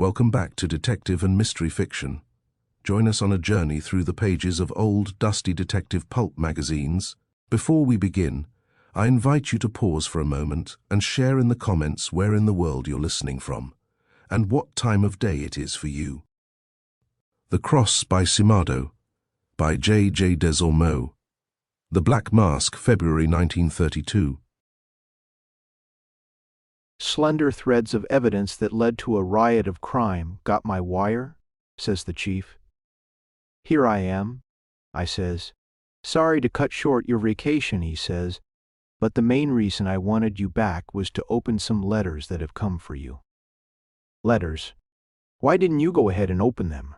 Welcome back to Detective and Mystery Fiction. Join us on a journey through the pages of old, dusty detective pulp magazines. Before we begin, I invite you to pause for a moment and share in the comments where in the world you're listening from, and what time of day it is for you. The Cross by Ximado, by J. des Ormeaux. The Black Mask, February 1932. Slender threads of evidence that led to a riot of crime got my wire, says the chief. Here I am, I says. Sorry to cut short your vacation, he says, but the main reason I wanted you back was to open some letters that have come for you. Letters? Why didn't you go ahead and open them?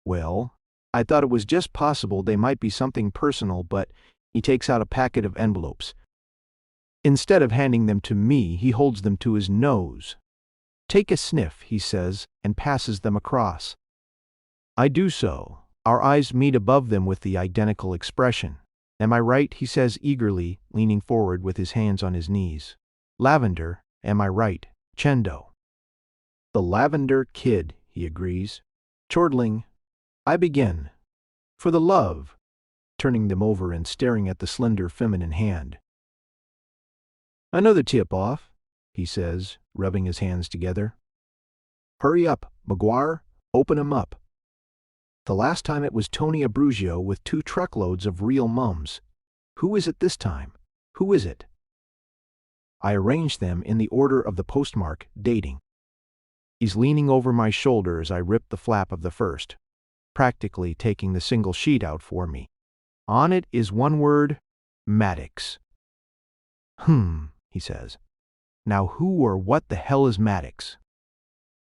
Well, I thought it was just possible they might be something personal, but he takes out a packet of envelopes. Instead of handing them to me, he holds them to his nose. Take a sniff, he says, and passes them across. I do so. Our eyes meet above them with the identical expression. Am I right, he says eagerly, leaning forward with his hands on his knees. Lavender, am I right, Chendo? The Lavender Kid, he agrees. Chortling, I begin. For the love, turning them over and staring at the slender feminine hand. Another tip-off, he says, rubbing his hands together. Hurry up, McGuire, open 'em up. The last time it was Tony Abruzio with 2 truckloads of real mums. Who is it this time? Who is it? I arrange them in the order of the postmark, dating. He's leaning over my shoulder as I rip the flap of the first, practically taking the single sheet out for me. On it is one word, Mattix. He says. Now who or what the hell is Mattix?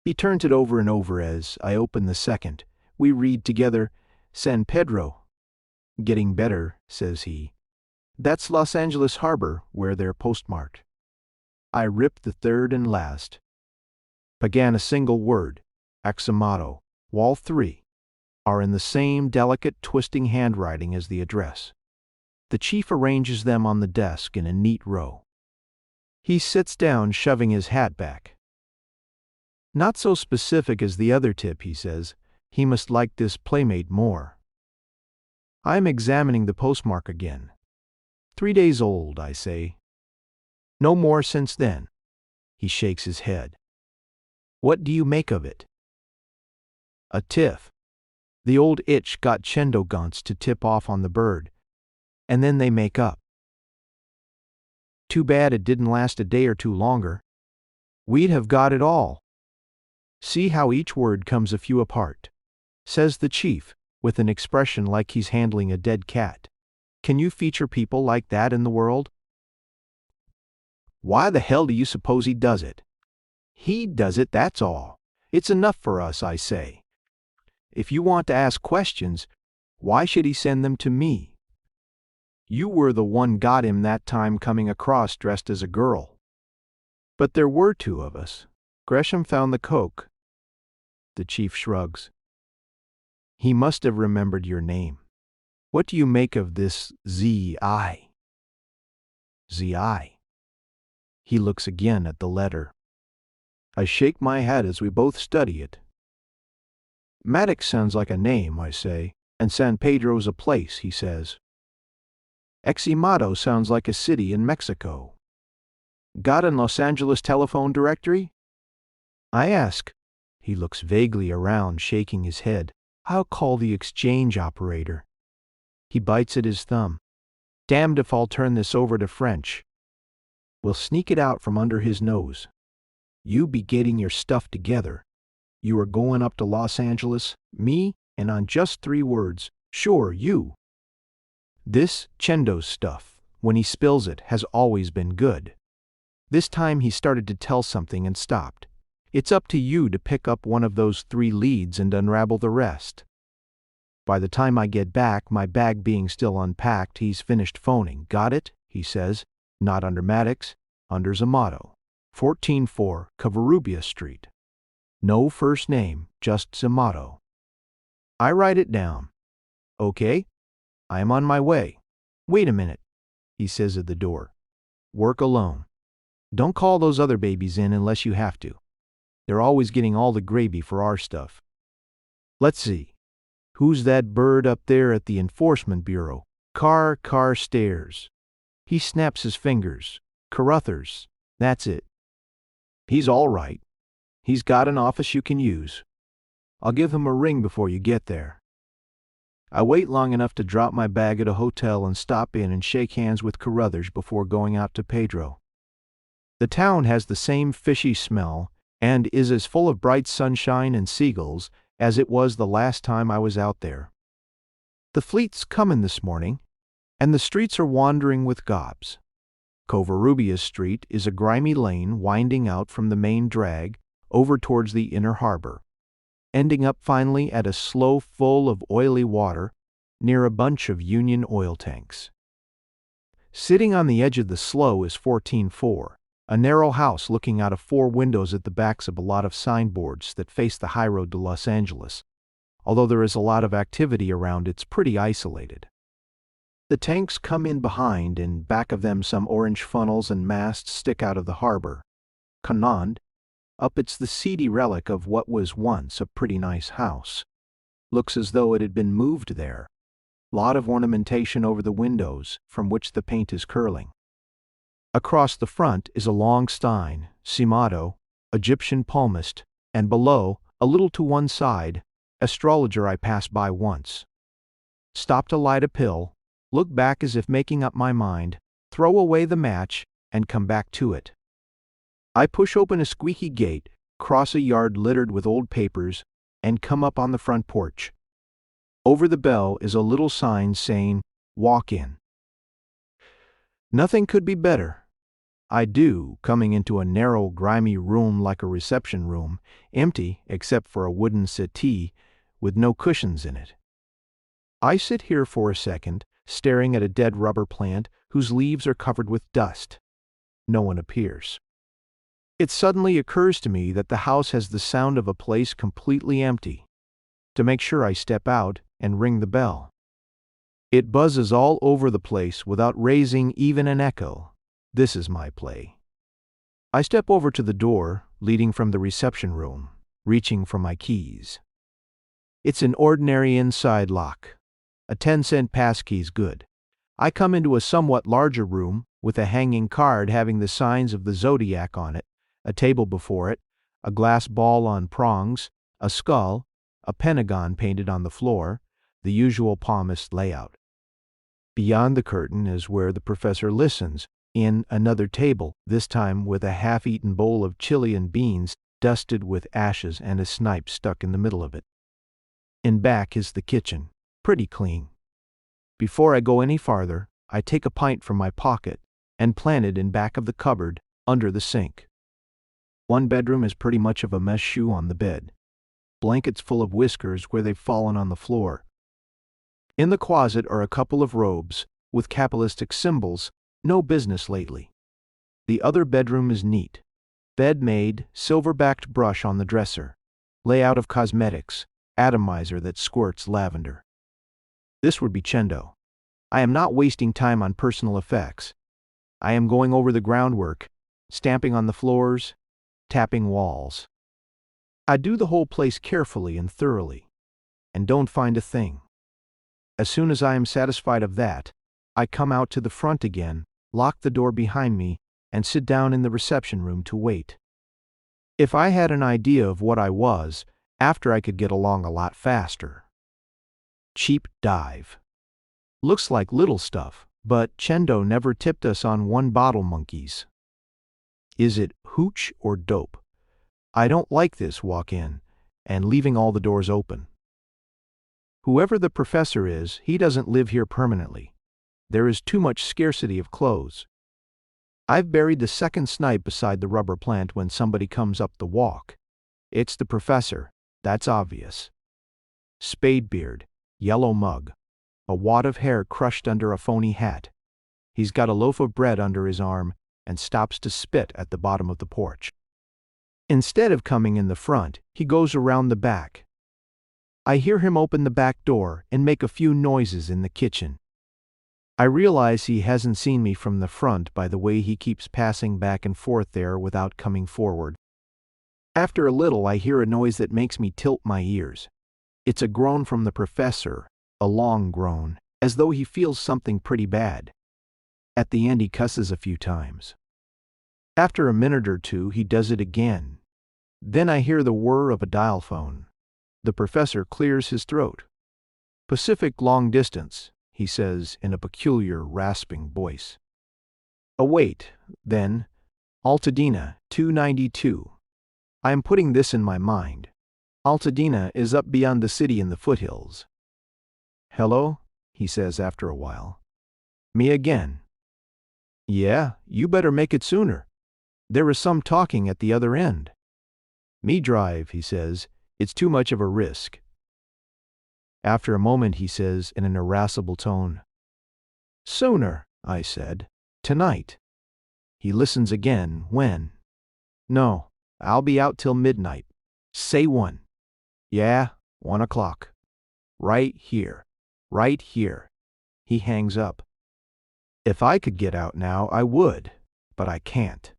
He turns it over and over as I open the second. We read together, San Pedro. Getting better, says he. That's Los Angeles Harbor, where they're postmarked. I rip the third and last. Began a single word, Ximado. All 3 are in the same delicate, twisting handwriting as the address. The chief arranges them on the desk in a neat row. He sits down, shoving his hat back. Not so specific as the other tip, he says. He must like this playmate more. I am examining the postmark again. 3 days old, I say. No more since then. He shakes his head. What do you make of it? A tiff. The old itch got Chendo to tip off on the bird, and then they make up. Too bad it didn't last a day or 2 longer. We'd have got it all. See how each word comes a few apart, says the chief, with an expression like he's handling a dead cat. Can you feature people like that in the world? Why the hell do you suppose he does it? He does it, that's all. It's enough for us, I say. If you want to ask questions, why should he send them to me? You were the one got him that time coming across dressed as a girl. But there were 2 of us. Gresham found the coke. The chief shrugs. He must have remembered your name. What do you make of this Z.I.? Z.I. He looks again at the letter. I shake my head as we both study it. Mattix sounds like a name, I say, and San Pedro's a place, he says. Ximado sounds like a city in Mexico. Got an Los Angeles telephone directory? I ask. He looks vaguely around, shaking his head. I'll call the exchange operator. He bites at his thumb. Damned if I'll turn this over to French. We'll sneak it out from under his nose. You be getting your stuff together. You are going up to Los Angeles, me, and on just 3 words. Sure, you. This Chendo's stuff, when he spills it, has always been good. This time he started to tell something and stopped. It's up to you to pick up one of those 3 leads and unravel the rest. By the time I get back, my bag being still unpacked, he's finished phoning. Got it, he says. Not under Mattix, under Ximado. 144 Covarrubias Street. No first name, just Ximado. I write it down. Okay, I am on my way. Wait a minute, he says at the door. Work alone. Don't call those other babies in unless you have to. They're always getting all the gravy for our stuff. Let's see. Who's that bird up there at the Enforcement Bureau? Carstairs. He snaps his fingers. Carruthers. That's it. He's all right. He's got an office you can use. I'll give him a ring before you get there. I wait long enough to drop my bag at a hotel and stop in and shake hands with Carruthers before going out to Pedro. The town has the same fishy smell and is as full of bright sunshine and seagulls as it was the last time I was out there. The fleet's coming this morning, and the streets are wandering with gobs. Covarrubias Street is a grimy lane winding out from the main drag over towards the inner harbor, ending up finally at a slough full of oily water near a bunch of Union oil tanks. Sitting on the edge of the slough is 14-4, a narrow house looking out of 4 windows at the backs of a lot of signboards that face the high road to Los Angeles. Although there is a lot of activity around, it's pretty isolated. The tanks come in behind, and back of them some orange funnels and masts stick out of the harbor. Canond, up it's the seedy relic of what was once a pretty nice house. Looks as though it had been moved there. Lot of ornamentation over the windows, from which the paint is curling. Across the front is a long stein, Ximado, Egyptian palmist, and below, a little to one side, astrologer I passed by once. Stop to light a pill, look back as if making up my mind, throw away the match, and come back to it. I push open a squeaky gate, cross a yard littered with old papers, and come up on the front porch. Over the bell is a little sign saying, "Walk in." Nothing could be better. I do, coming into a narrow, grimy room like a reception room, empty except for a wooden settee with no cushions in it. I sit here for a second, staring at a dead rubber plant whose leaves are covered with dust. No one appears. It suddenly occurs to me that the house has the sound of a place completely empty. To make sure, I step out and ring the bell. It buzzes all over the place without raising even an echo. This is my play. I step over to the door leading from the reception room, reaching for my keys. It's an ordinary inside lock. A 10-cent passkey's good. I come into a somewhat larger room with a hanging card having the signs of the zodiac on it, a table before it, a glass ball on prongs, a skull, a pentagon painted on the floor, the usual palmist layout. Beyond the curtain is where the professor listens, in another table, this time with a half-eaten bowl of Chilean beans dusted with ashes and a snipe stuck in the middle of it. In back is the kitchen, pretty clean. Before I go any farther, I take a pint from my pocket and plant it in back of the cupboard under the sink. One bedroom is pretty much of a mesh shoe on the bed. Blankets full of whiskers where they've fallen on the floor. In the closet are a couple of robes with capitalistic symbols, no business lately. The other bedroom is neat. Bed made, silver-backed brush on the dresser. Layout of cosmetics, atomizer that squirts lavender. This would be Chendo. I am not wasting time on personal effects. I am going over the groundwork, stamping on the floors, tapping walls. I do the whole place carefully and thoroughly, and don't find a thing. As soon as I am satisfied of that, I come out to the front again, lock the door behind me, and sit down in the reception room to wait. If I had an idea of what I was, after I could get along a lot faster. Cheap dive. Looks like little stuff, but Chendo never tipped us on one bottle monkeys. Is it hooch or dope? I don't like this walk-in, and leaving all the doors open. Whoever the professor is, he doesn't live here permanently. There is too much scarcity of clothes. I've buried the second snipe beside the rubber plant when somebody comes up the walk. It's the professor, that's obvious. Spade beard, yellow mug, a wad of hair crushed under a phony hat. He's got a loaf of bread under his arm and stops to spit at the bottom of the porch. Instead of coming in the front, he goes around the back. I hear him open the back door and make a few noises in the kitchen. I realize he hasn't seen me from the front by the way he keeps passing back and forth there without coming forward. After a little, I hear a noise that makes me tilt my ears. It's a groan from the professor, a long groan, as though he feels something pretty bad. At the end, he cusses a few times. After a minute or two, he does it again. Then I hear the whir of a dial phone. The professor clears his throat. "Pacific long distance," he says in a peculiar, rasping voice. "Oh wait, then, Altadena, 292. I am putting this in my mind. Altadena is up beyond the city in the foothills." "Hello?" he says after a while. "Me again." "Yeah, you better make it sooner. There is some talking at the other end." "Me drive," he says. "It's too much of a risk." After a moment he says in an irascible tone, "Sooner," I said. "Tonight." He listens again. "When?" "No, I'll be out till midnight." "Say 1. "Yeah, 1 o'clock. Right here. Right here." He hangs up. If I could get out now, I would, but I can't.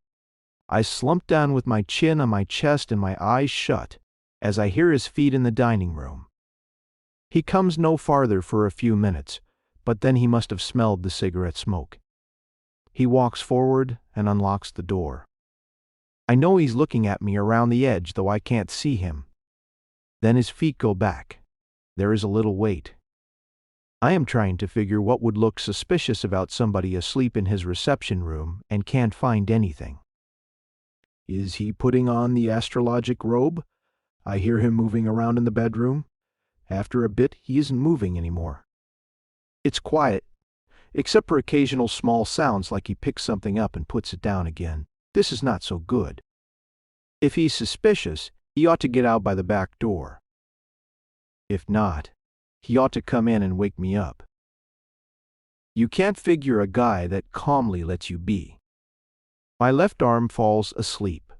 I slump down with my chin on my chest and my eyes shut as I hear his feet in the dining room. He comes no farther for a few minutes, but then he must have smelled the cigarette smoke. He walks forward and unlocks the door. I know he's looking at me around the edge, though I can't see him. Then his feet go back. There is a little wait. I am trying to figure what would look suspicious about somebody asleep in his reception room and can't find anything. Is he putting on the astrologic robe? I hear him moving around in the bedroom. After a bit, he isn't moving anymore. It's quiet, except for occasional small sounds like he picks something up and puts it down again. This is not so good. If he's suspicious, he ought to get out by the back door. If not, he ought to come in and wake me up. You can't figure a guy that calmly lets you be. My left arm falls asleep.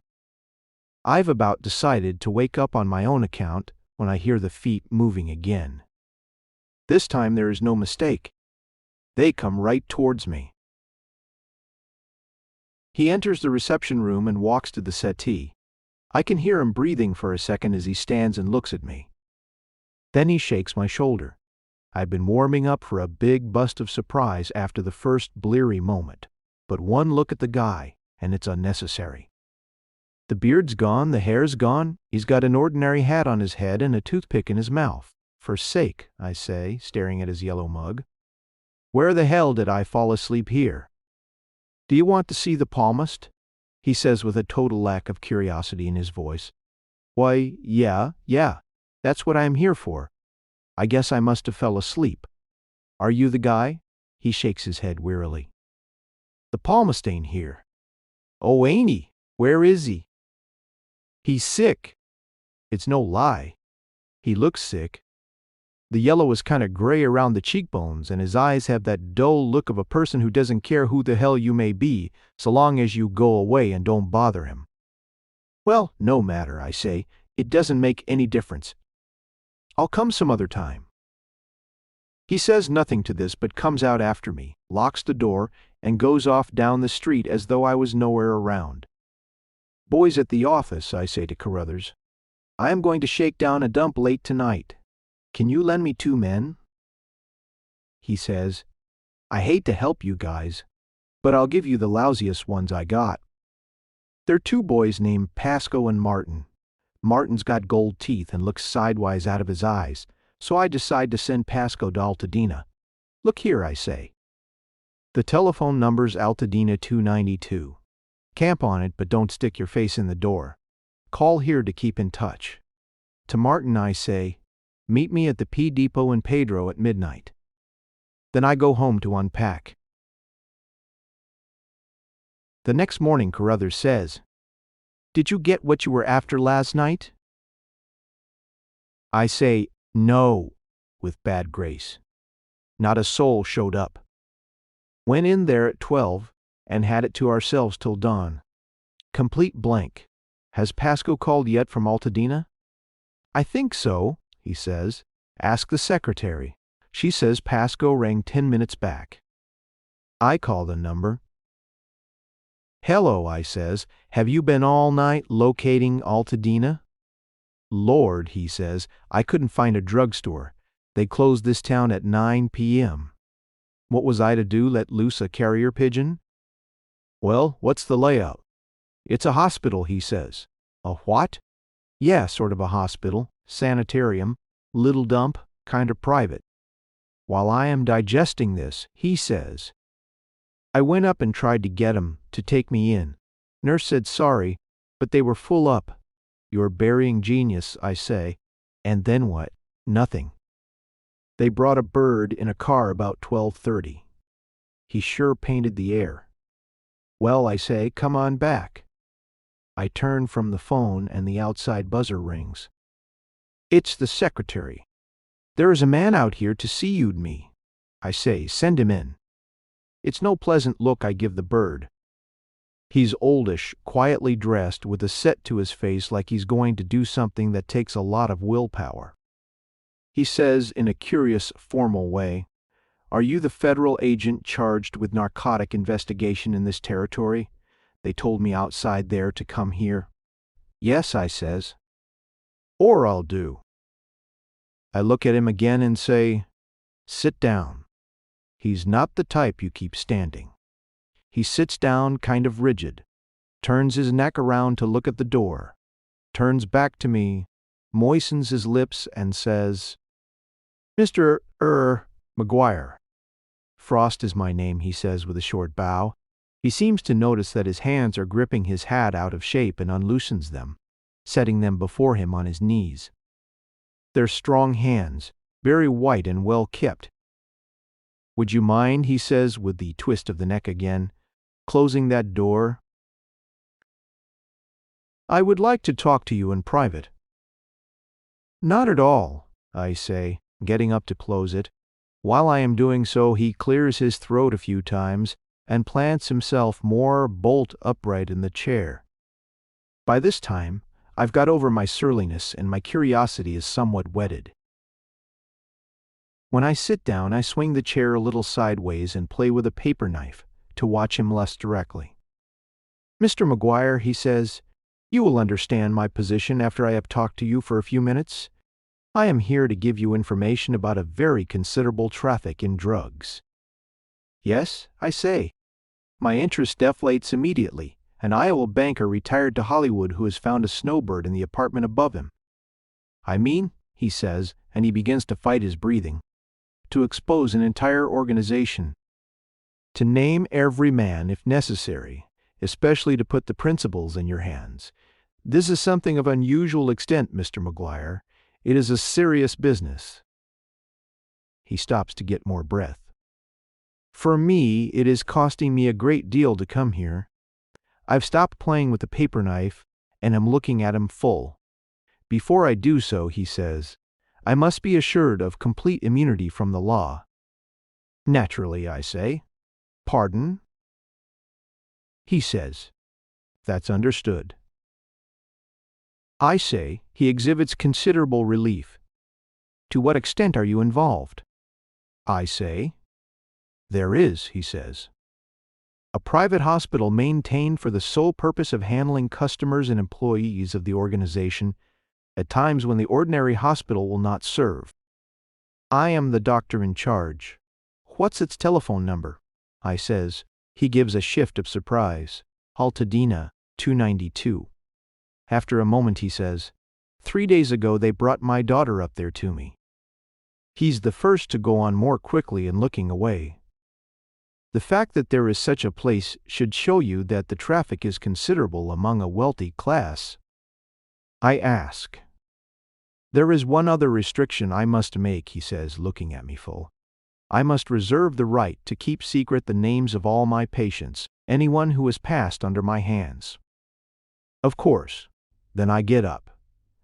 I've about decided to wake up on my own account when I hear the feet moving again. This time there is no mistake. They come right towards me. He enters the reception room and walks to the settee. I can hear him breathing for a second as he stands and looks at me. Then he shakes my shoulder. I've been warming up for a big bust of surprise after the first bleary moment, but one look at the guy, and it's unnecessary. The beard's gone, the hair's gone, he's got an ordinary hat on his head and a toothpick in his mouth. For sake, I say, staring at his yellow mug. Where the hell did I fall asleep here? Do you want to see the palmist? He says with a total lack of curiosity in his voice. Why, yeah, that's what I'm here for. I guess I must have fell asleep. Are you the guy? He shakes his head wearily. The palmist ain't here. Oh, ain't he? Where is he? He's sick. It's no lie. He looks sick. The yellow is kind of gray around the cheekbones, and his eyes have that dull look of a person who doesn't care who the hell you may be, so long as you go away and don't bother him. Well, no matter, I say. It doesn't make any difference. I'll come some other time. He says nothing to this but comes out after me, locks the door, and goes off down the street as though I was nowhere around. Boys at the office, I say to Carruthers. I am going to shake down a dump late tonight. Can you lend me 2 men? He says, I hate to help you guys, but I'll give you the lousiest ones I got. They're 2 boys named Pasco and Martin. Martin's got gold teeth and looks sidewise out of his eyes, so I decide to send Pasco to Altadena. Look here, I say. The telephone number's Altadena 292. Camp on it, but don't stick your face in the door. Call here to keep in touch. To Martin I say, meet me at the P Depot in Pedro at midnight. Then I go home to unpack. The next morning Carruthers says, Did you get what you were after last night? I say, no, with bad grace. Not a soul showed up. Went in there at 12 and had it to ourselves till dawn. Complete blank. Has Pasco called yet from Altadena? I think so, he says. Ask the secretary. She says Pasco rang 10 minutes back. I call the number. "Hello," I says. "Have you been all night locating Altadena?" "Lord," he says, "I couldn't find a drugstore. They closed this town at 9 p.m. What was I to do, let loose a carrier pigeon?" "Well, what's the layout?" "It's a hospital," he says. "A what?" "Yeah, sort of a hospital, sanitarium, little dump, kind of private." While I am digesting this, he says, "I went up and tried to get 'em to take me in. Nurse said sorry, but they were full up." "You're burying genius," I say. "And then what?" "Nothing. They brought a bird in a car about 12:30. He sure painted the air." "Well," I say, "come on back." I turn from the phone and the outside buzzer rings. It's the secretary. "There is a man out here to see you'd me." I say, "Send him in." It's no pleasant look I give the bird. He's oldish, quietly dressed, with a set to his face like he's going to do something that takes a lot of willpower. He says in a curious, formal way, "Are you the federal agent charged with narcotic investigation in this territory? They told me outside there to come here." "Yes," I says. "Or I'll do." I look at him again and say, "Sit down." He's not the type you keep standing. He sits down kind of rigid, turns his neck around to look at the door, turns back to me, moistens his lips and says, "Mr. McGuire." "Frost is my name," he says with a short bow. He seems to notice that his hands are gripping his hat out of shape and unloosens them, setting them before him on his knees. They're strong hands, very white and well kept. "Would you mind," he says with the twist of the neck again, "closing that door? I would like to talk to you in private." "Not at all," I say, getting up to close it. While I am doing so, he clears his throat a few times and plants himself more bolt upright in the chair. By this time, I've got over my surliness and my curiosity is somewhat whetted. When I sit down, I swing the chair a little sideways and play with a paper knife to watch him less directly. "Mr. McGuire," he says, "you will understand my position after I have talked to you for a few minutes. I am here to give you information about a very considerable traffic in drugs." "Yes," I say. My interest deflates immediately. An Iowa banker retired to Hollywood who has found a snowbird in the apartment above him. "I mean," he says, and he begins to fight his breathing, "to expose an entire organization. To name every man if necessary, especially to put the principals in your hands. This is something of unusual extent, Mr. McGuire. It is a serious business." He stops to get more breath. "For me, it is costing me a great deal to come here. I've stopped playing with the paper knife and am looking at him full. Before I do so," he says, "I must be assured of complete immunity from the law." "Naturally," I say. "Pardon?" He says, "That's understood." I say he exhibits considerable relief. "To what extent are you involved?" I say, "There is," he says. "A private hospital maintained for the sole purpose of handling customers and employees of the organization at times when the ordinary hospital will not serve. I am the doctor in charge. What's its telephone number?" I says. He gives a shift of surprise. "Altadena, 292. After a moment he says, "3 days ago they brought my daughter up there to me." He's the first to go on more quickly in looking away. "The fact that there is such a place should show you that the traffic is considerable among a wealthy class." I ask. "There is one other restriction I must make," he says, looking at me full. "I must reserve the right to keep secret the names of all my patients, anyone who has passed under my hands." Of course. Then I get up.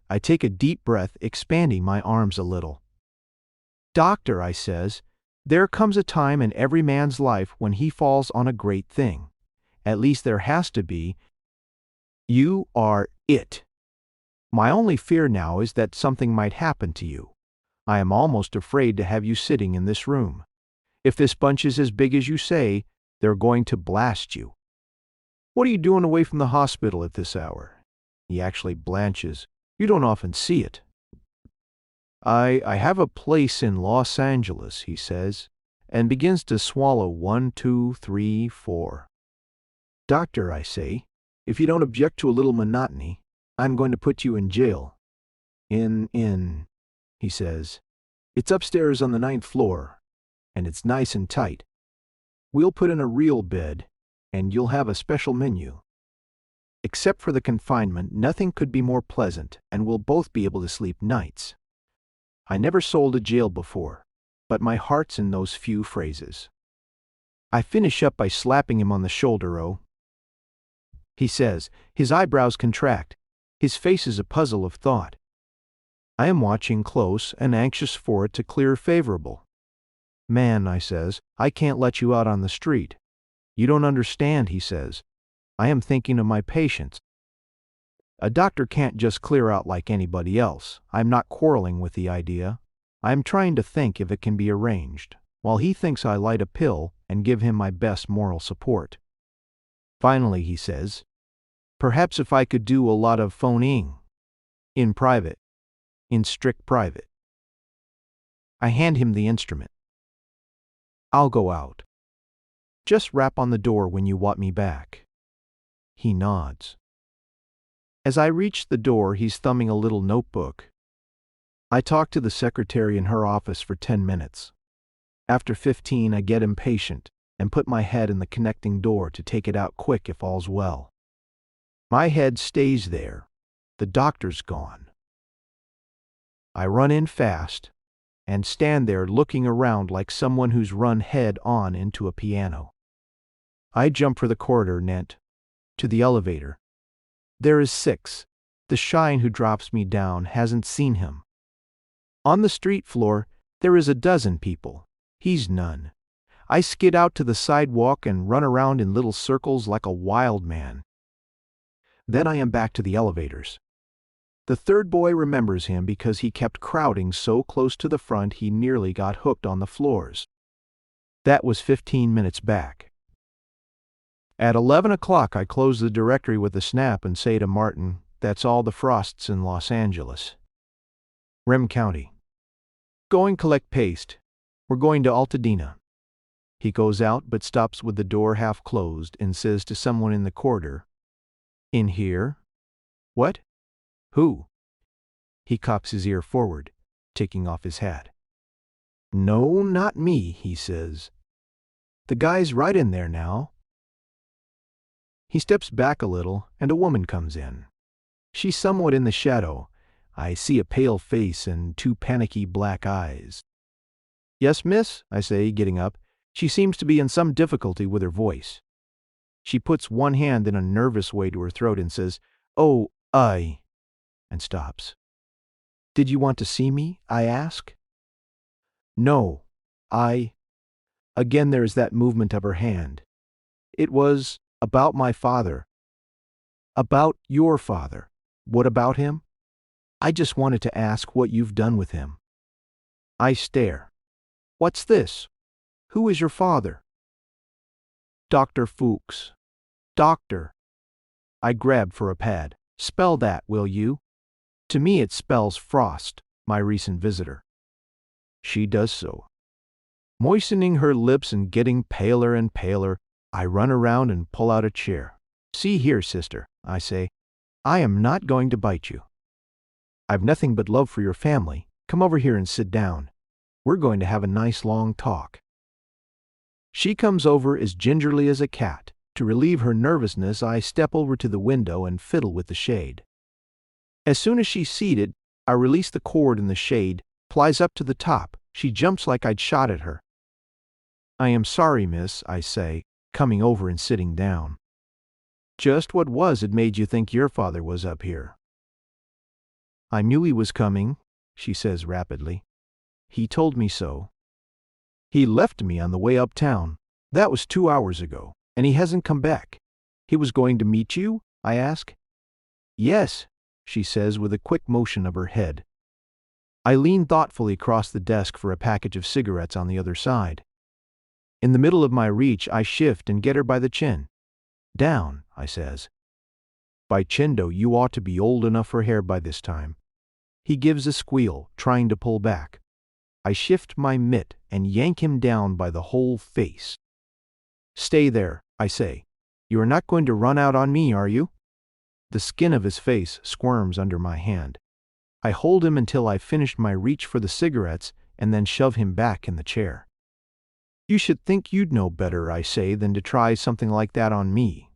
I take a deep breath, expanding my arms a little. "Doctor," I says, "there comes a time in every man's life when he falls on a great thing. At least there has to be. You are it. My only fear now is that something might happen to you. I am almost afraid to have you sitting in this room. If this bunch is as big as you say, they're going to blast you." What are you doing away from the hospital at this hour? He actually blanches. You don't often see it. I have a place in Los Angeles, he says, and begins to swallow 1, 2, 3, 4. Doctor, I say, if you don't object to a little monotony, I'm going to put you in jail. In, he says. It's upstairs on the 9th floor, and it's nice and tight. We'll put in a real bed, and you'll have a special menu. Except for the confinement, nothing could be more pleasant, and we'll both be able to sleep nights. I never sold a jail before, but my heart's in those few phrases. I finish up by slapping him on the shoulder. Oh, he says, his eyebrows contract. His face is a puzzle of thought. I am watching close and anxious for it to clear favorable. Man, I says, I can't let you out on the street. You don't understand, he says. I am thinking of my patients. A doctor can't just clear out like anybody else. I'm not quarreling with the idea. I am trying to think if it can be arranged, while he thinks I light a pill and give him my best moral support. Finally, he says, perhaps if I could do a lot of phoning. In private. In strict private. I hand him the instrument. I'll go out. Just rap on the door when you want me back. He nods. As I reach the door, he's thumbing a little notebook. I talk to the secretary in her office for 10 minutes. After 15, I get impatient and put my head in the connecting door to take it out quick if all's well. My head stays there. The doctor's gone. I run in fast and stand there looking around like someone who's run head on into a piano. I jump for the corridor net to the elevator. There is 6. The shine who drops me down hasn't seen him. On the street floor, there is a dozen people. He's none. I skid out to the sidewalk and run around in little circles like a wild man. Then I am back to the elevators. The third boy remembers him because he kept crowding so close to the front he nearly got hooked on the floors. That was 15 minutes back. At 11 o'clock, I close the directory with a snap and say to Martin, that's all the Frosts in Los Angeles. Rem County. Going collect paste. We're going to Altadena. He goes out but stops with the door half closed and says to someone in the corridor, in here? What? Who? He cocks his ear forward, taking off his hat. No, not me, he says. The guy's right in there now. He steps back a little, and a woman comes in. She's somewhat in the shadow. I see a pale face and 2 panicky black eyes. Yes, miss, I say, getting up. She seems to be in some difficulty with her voice. She puts one hand in a nervous way to her throat and says, oh, and stops. Did you want to see me? I ask. No, Again there is that movement of her hand. It was about my father. About your father. What about him? I just wanted to ask what you've done with him. I stare. What's this? Who is your father? Dr. Fuchs. Doctor. I grab for a pad. Spell that, will you? To me it spells Frost, my recent visitor. She does so. Moistening her lips and getting paler and paler, I run around and pull out a chair. See here, sister, I say, I am not going to bite you. I've nothing but love for your family. Come over here and sit down. We're going to have a nice long talk. She comes over as gingerly as a cat. To relieve her nervousness, I step over to the window and fiddle with the shade. As soon as she's seated, I release the cord in the shade, plies up to the top. She jumps like I'd shot at her. I am sorry, miss, I say, coming over and sitting down. Just what was it made you think your father was up here? I knew he was coming, she says rapidly. He told me so. He left me on the way uptown. That was 2 hours ago, and he hasn't come back. He was going to meet you? I ask. Yes, she says with a quick motion of her head. I lean thoughtfully across the desk for a package of cigarettes on the other side. In the middle of my reach, I shift and get her by the chin. Down, I says. By Chendo, you ought to be old enough for hair by this time. He gives a squeal, trying to pull back. I shift my mitt and yank him down by the whole face. Stay there, I say. You are not going to run out on me, are you? The skin of his face squirms under my hand. I hold him until I've finished my reach for the cigarettes and then shove him back in the chair. You should think you'd know better, I say, than to try something like that on me.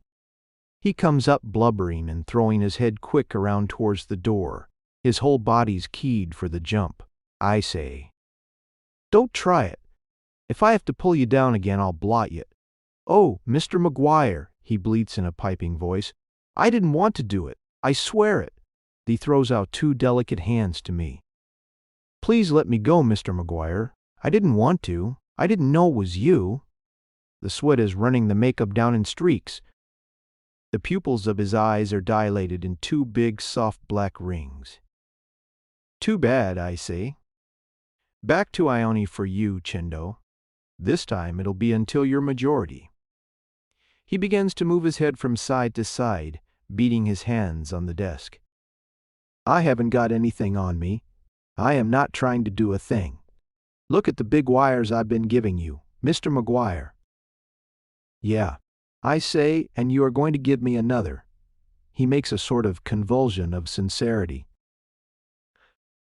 He comes up blubbering and throwing his head quick around towards the door. His whole body's keyed for the jump. I say, don't try it. If I have to pull you down again, I'll blot you. Oh, Mr. McGuire, he bleats in a piping voice. I didn't want to do it. I swear it. He throws out two delicate hands to me. Please let me go, Mr. McGuire. I didn't want to. I didn't know it was you. The sweat is running the makeup down in streaks. The pupils of his eyes are dilated in two big, soft black rings. Too bad, I say. Back to Ione for you, Chendo. This time it'll be until your majority. He begins to move his head from side to side, beating his hands on the desk. I haven't got anything on me. I am not trying to do a thing. Look at the big wires I've been giving you, Mr. McGuire. Yeah, I say, and you are going to give me another. He makes a sort of convulsion of sincerity.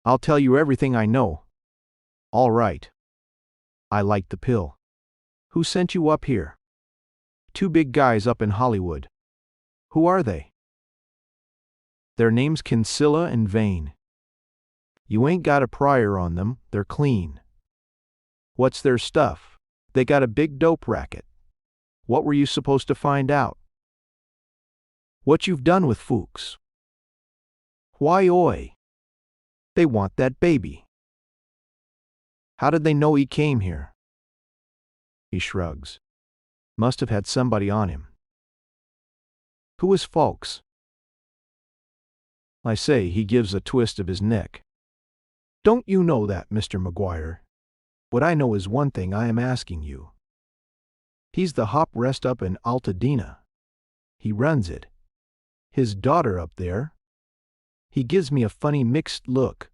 I'll tell you everything I know. All right. I light the pill. Who sent you up here? Two big guys up in Hollywood. Who are they? Their names Kinsella and Vane. You ain't got a prior on them, they're clean. What's their stuff? They got a big dope racket. What were you supposed to find out? What you've done with Fuchs. Why, oi? They want that baby. How did they know he came here? He shrugs. Must have had somebody on him. Who is Fuchs? I say, he gives a twist of his neck. Don't you know that, Mr. McGuire? What I know is one thing I am asking you. He's the hop rest up in Altadena. He runs it. His daughter up there. He gives me a funny mixed look.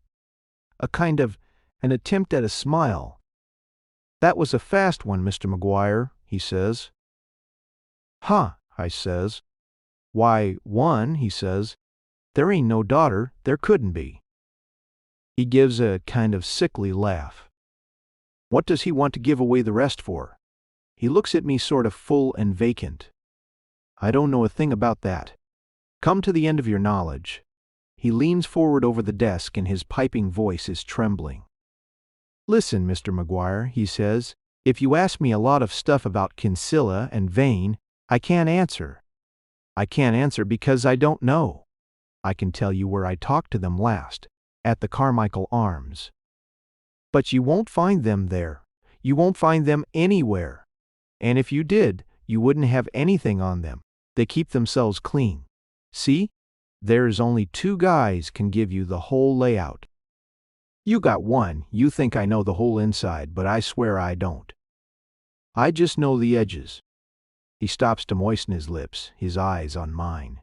A kind of an attempt at a smile. That was a fast one, Mr. McGuire, he says. Huh, I says. Why, one, he says. There ain't no daughter, there couldn't be. He gives a kind of sickly laugh. What does he want to give away the rest for? He looks at me sort of full and vacant. I don't know a thing about that. Come to the end of your knowledge. He leans forward over the desk and his piping voice is trembling. Listen, Mr. McGuire, he says, if you ask me a lot of stuff about Kinsella and Vane, I can't answer. I can't answer because I don't know. I can tell you where I talked to them last, at the Carmichael Arms. But you won't find them there. You won't find them anywhere. And if you did, you wouldn't have anything on them. They keep themselves clean. See? There's only two guys can give you the whole layout. You got one, you think I know the whole inside, but I swear I don't. I just know the edges. He stops to moisten his lips, his eyes on mine.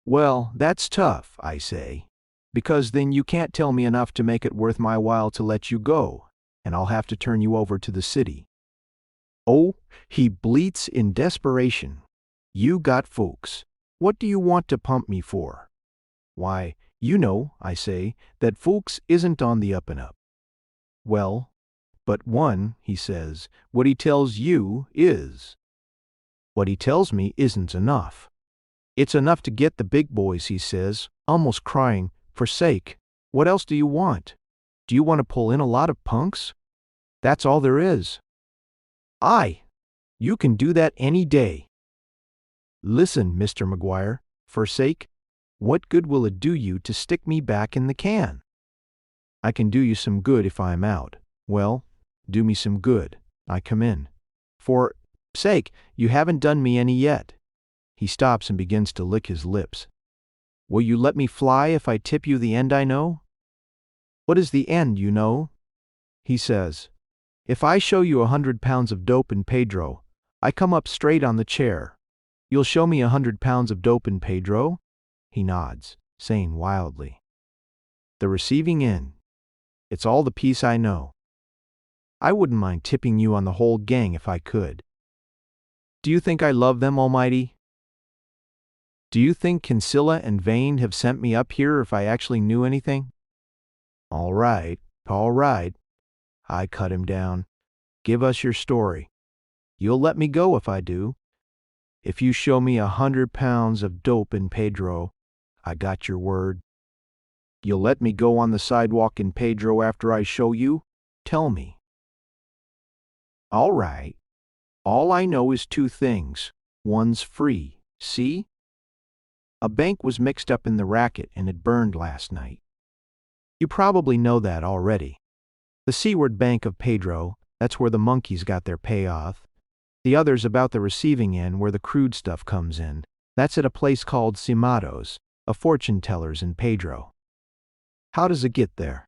Well, that's tough, I say, because then you can't tell me enough to make it worth my while to let you go, and I'll have to turn you over to the city. Oh, he bleats in desperation. You got Fuchs. What do you want to pump me for? Why, you know, I say, that Fuchs isn't on the up and up. Well, but one, he says, what he tells you is. What he tells me isn't enough. It's enough to get the big boys, he says, almost crying, for sake. What else do you want? Do you want to pull in a lot of punks? That's all there is. Aye, you can do that any day. Listen, Mr. McGuire, for sake, what good will it do you to stick me back in the can? I can do you some good if I'm out. Well, do me some good. I come in. For sake, you haven't done me any yet. He stops and begins to lick his lips. Will you let me fly if I tip you the end I know? What is the end, you know? He says, if I show you 100 pounds of dope in Pedro, I come up straight on the chair. You'll show me 100 pounds of dope in Pedro? He nods, saying wildly. The receiving end. It's all the piece I know. I wouldn't mind tipping you on the whole gang if I could. Do you think I love them, Almighty? Do you think Kinsilla and Vane have sent me up here if I actually knew anything? All right. I cut him down. Give us your story. You'll let me go if I do. If you show me 100 pounds of dope in Pedro, I got your word. You'll let me go on the sidewalk in Pedro after I show you? Tell me. All right. All I know is two things. One's free, see? A bank was mixed up in the racket and it burned last night. You probably know that already. The Seaward Bank of Pedro, that's where the monkeys got their payoff. The other's about the receiving end where the crude stuff comes in. That's at a place called Ximado's, a fortune teller's in Pedro. How does it get there?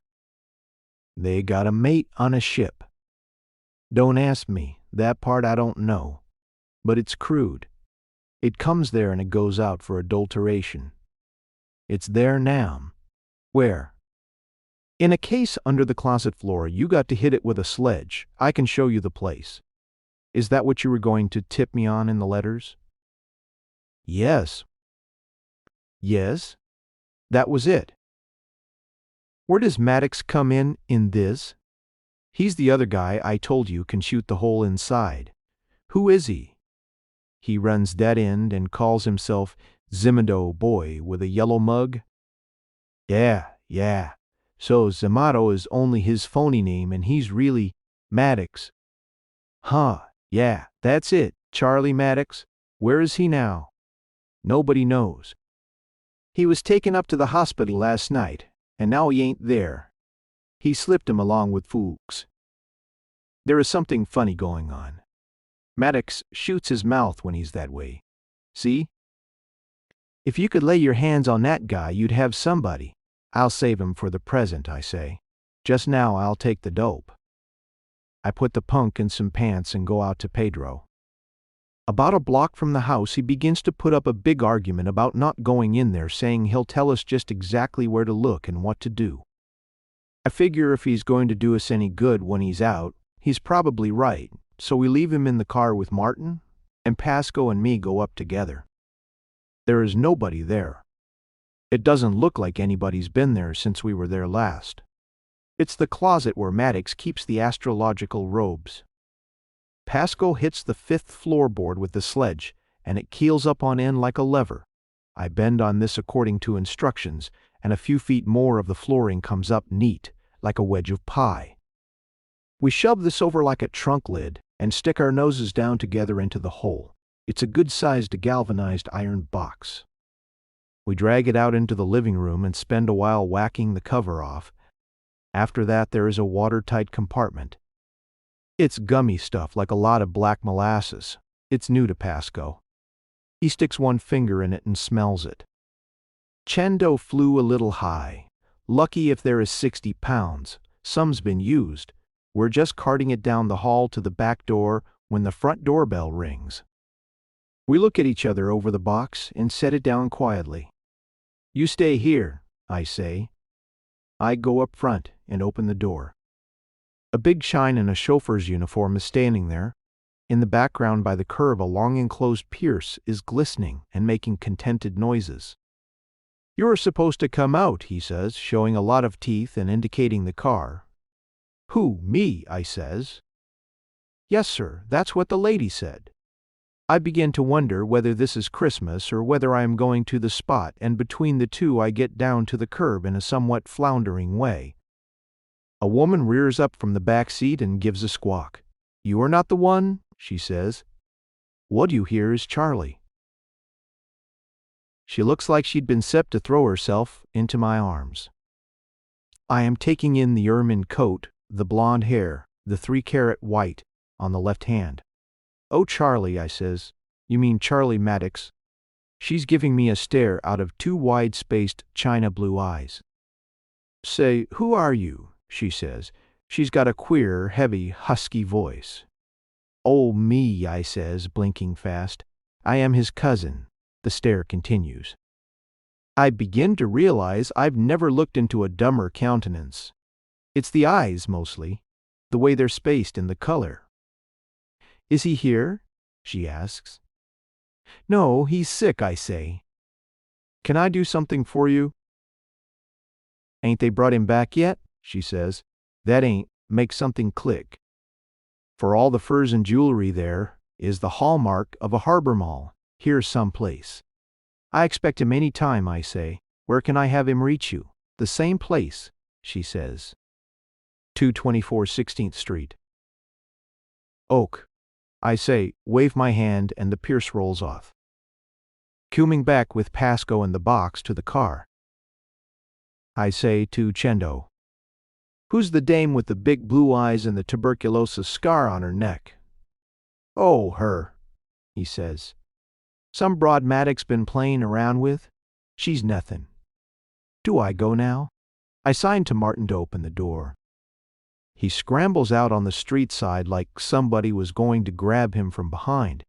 They got a mate on a ship. Don't ask me, that part I don't know. But it's crude. It comes there and it goes out for adulteration. It's there now. Where? In a case under the closet floor. You got to hit it with a sledge. I can show you the place. Is that what you were going to tip me on in the letters? Yes. Yes? That was it. Where does Mattix come in this? He's the other guy I told you can shoot the hole inside. Who is he? He runs that end and calls himself Ximado boy with a yellow mug? Yeah. So Ximado is only his phony name and he's really Mattix. Huh, yeah, that's it, Charlie Mattix. Where is he now? Nobody knows. He was taken up to the hospital last night, and now he ain't there. He slipped him along with Fuchs. There is something funny going on. Mattix shoots his mouth when he's that way. See? If you could lay your hands on that guy, you'd have somebody. I'll save him for the present, I say. Just now I'll take the dope. I put the punk in some pants and go out to Pedro. About a block from the house, he begins to put up a big argument about not going in there, saying he'll tell us just exactly where to look and what to do. I figure if he's going to do us any good when he's out, he's probably right, so we leave him in the car with Martin, and Pasco and me go up together. There is nobody there. It doesn't look like anybody's been there since we were there last. It's the closet where Mattix keeps the astrological robes. Pasco hits the 5th floorboard with the sledge, and it keels up on end like a lever. I bend on this according to instructions, and a few feet more of the flooring comes up neat, like a wedge of pie. We shove this over like a trunk lid, and stick our noses down together into the hole. It's a good-sized galvanized iron box. We drag it out into the living room and spend a while whacking the cover off. After that, there is a watertight compartment. It's gummy stuff like a lot of black molasses. It's new to Pasco. He sticks one finger in it and smells it. Chendo flew a little high. Lucky if there is 60 pounds. Some's been used. We're just carting it down the hall to the back door when the front doorbell rings. We look at each other over the box and set it down quietly. You stay here, I say. I go up front and open the door. A big shine in a chauffeur's uniform is standing there. In the background by the curb, a long enclosed Pierce is glistening and making contented noises. You're supposed to come out, he says, showing a lot of teeth and indicating the car. Who, me, I says. Yes, sir, that's what the lady said. I begin to wonder whether this is Christmas or whether I am going to the spot, and between the two I get down to the curb in a somewhat floundering way. A woman rears up from the back seat and gives a squawk. You are not the one, she says. What you hear is Charlie. She looks like she'd been set to throw herself into my arms. I am taking in the ermine coat, the blonde hair, the 3-carat white on the left hand. Oh, Charlie, I says. You mean Charlie Mattix? She's giving me a stare out of 2 wide-spaced china blue eyes. Say, who are you? She says. She's got a queer, heavy, husky voice. Oh, me, I says, blinking fast. I am his cousin, the stare continues. I begin to realize I've never looked into a dumber countenance. It's the eyes, mostly, the way they're spaced and the color. Is he here? She asks. No, he's sick, I say. Can I do something for you? Ain't they brought him back yet? She says. That ain't make something click. For all the furs and jewelry there is the hallmark of a harbor mall, here someplace. I expect him any time, I say. Where can I have him reach you? The same place, she says. 224 16th Street. Oak. I say, wave my hand, and the Pierce rolls off. Coming back with Pasco and the box to the car. I say to Chendo, who's the dame with the big blue eyes and the tuberculosis scar on her neck? Oh, her, he says. Some broad Mattix been playing around with? She's nothing. Do I go now? I sign to Martin to open the door. He scrambles out on the street side like somebody was going to grab him from behind.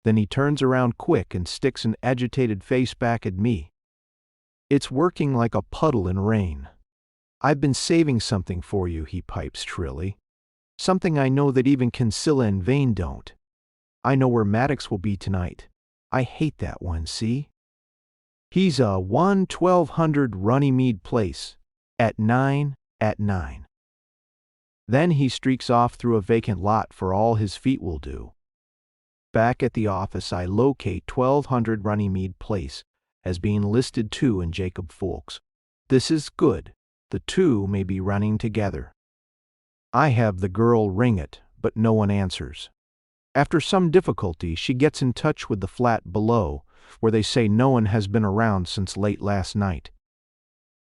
Then he turns around quick and sticks an agitated face back at me. It's working like a puddle in rain. I've been saving something for you, he pipes shrilly. Something I know that even Kinsella and Vane don't. I know where Mattix will be tonight. I hate that one, see? He's a 1200 Runnymede place. At 9. Then he streaks off through a vacant lot for all his feet will do. Back at the office I locate 1200 Runnymede Place as being listed too in Jacob Folks. This is good. The two may be running together. I have the girl ring it, but no one answers. After some difficulty, she gets in touch with the flat below, where they say no one has been around since late last night.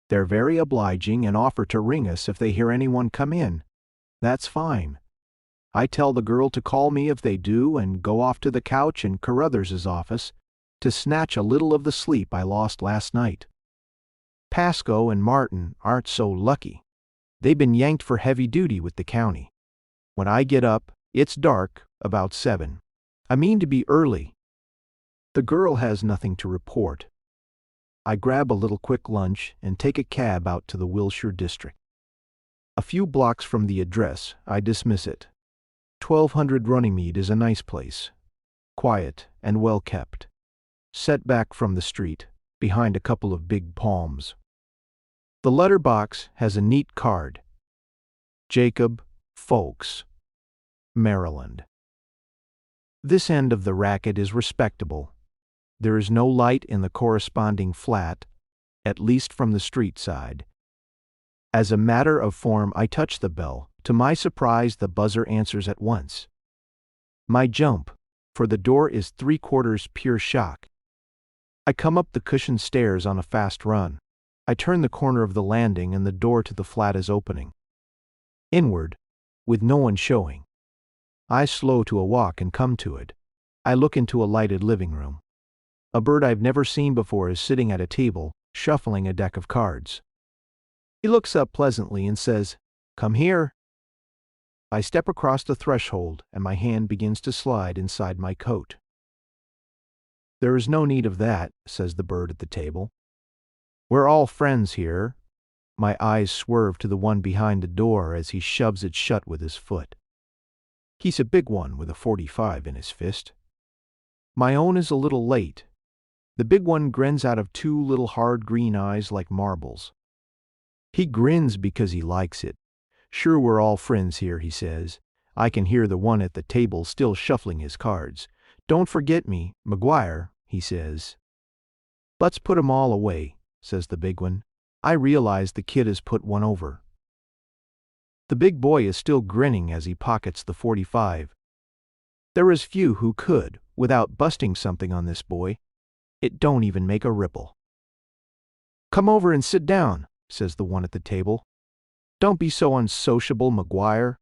They're very obliging and offer to ring us if they hear anyone come in. That's fine. I tell the girl to call me if they do and go off to the couch in Carruthers's office to snatch a little of the sleep I lost last night. Pasco and Martin aren't so lucky. They've been yanked for heavy duty with the county. When I get up, it's dark, about 7. I mean to be early. The girl has nothing to report. I grab a little quick lunch and take a cab out to the Wilshire district. A few blocks from the address, I dismiss it. 1200 Runnymede is a nice place. Quiet and well kept. Set back from the street, behind a couple of big palms. The letterbox has a neat card. Jacob Folks, Maryland. This end of the racket is respectable. There is no light in the corresponding flat, at least from the street side. As a matter of form, I touch the bell. To my surprise, the buzzer answers at once. My jump, for the door is 3/4 pure shock. I come up the cushioned stairs on a fast run. I turn the corner of the landing and the door to the flat is opening. Inward, with no one showing. I slow to a walk and come to it. I look into a lighted living room. A bird I've never seen before is sitting at a table, shuffling a deck of cards. He looks up pleasantly and says, "Come here." I step across the threshold and my hand begins to slide inside my coat. "There is no need of that," says the bird at the table. "We're all friends here." My eyes swerve to the one behind the door as he shoves it shut with his foot. He's a big one with a .45 in his fist. My own is a little late. The big one grins out of 2 little hard green eyes like marbles. He grins because he likes it. "Sure, we're all friends here," he says. I can hear the one at the table still shuffling his cards. "Don't forget me, McGuire," he says. "Let's put 'em all away," says the big one. I realize the kid has put one over. The big boy is still grinning as he pockets the .45. There is few who could, without busting something on this boy. It don't even make a ripple. "Come over and sit down," says the one at the table. "Don't be so unsociable, McGuire.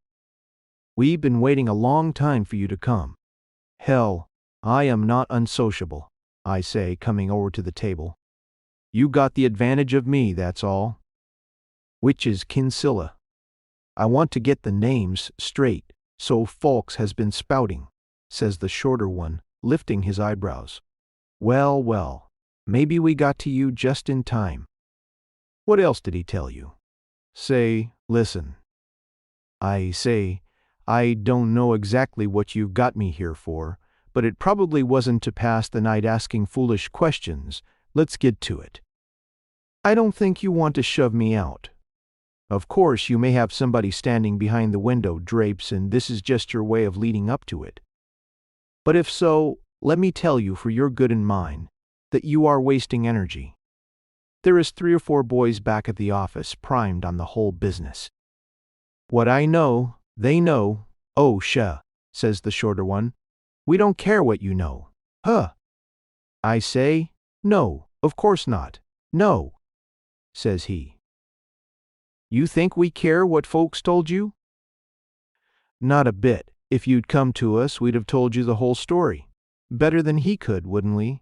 We've been waiting a long time for you to come." "Hell, I am not unsociable," I say, coming over to the table. "You got the advantage of me, that's all." "Which is Kinsella?" "I want to get the names straight, so Folks has been spouting," says the shorter one, lifting his eyebrows. Well, well, maybe we got to you just in time. What else did he tell you? Say, listen. I say, I don't know exactly what you've got me here for, but it probably wasn't to pass the night asking foolish questions. Let's get to it. I don't think you want to shove me out. Of course, you may have somebody standing behind the window drapes and this is just your way of leading up to it. But if so, let me tell you for your good and mine, that you are wasting energy. There is 3 or 4 boys back at the office primed on the whole business. What I know, they know. Oh, shuh, says the shorter one. We don't care what you know. Huh. I say, no, of course not. No, says he. You think we care what folks told you? Not a bit. If you'd come to us, we'd have told you the whole story. Better than he could, wouldn't we?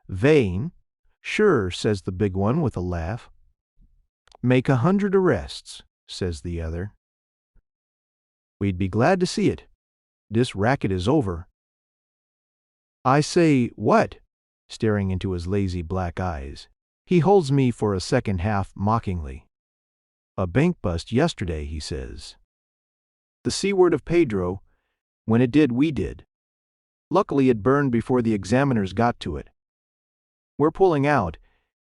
Vain? Sure, says the big one with a laugh. Make 100 arrests, says the other. We'd be glad to see it. This racket is over. I say, what? Staring into his lazy black eyes. He holds me for a second half mockingly. A bank bust yesterday, he says. The C word of Pedro. When it did, we did. Luckily it burned before the examiners got to it. We're pulling out.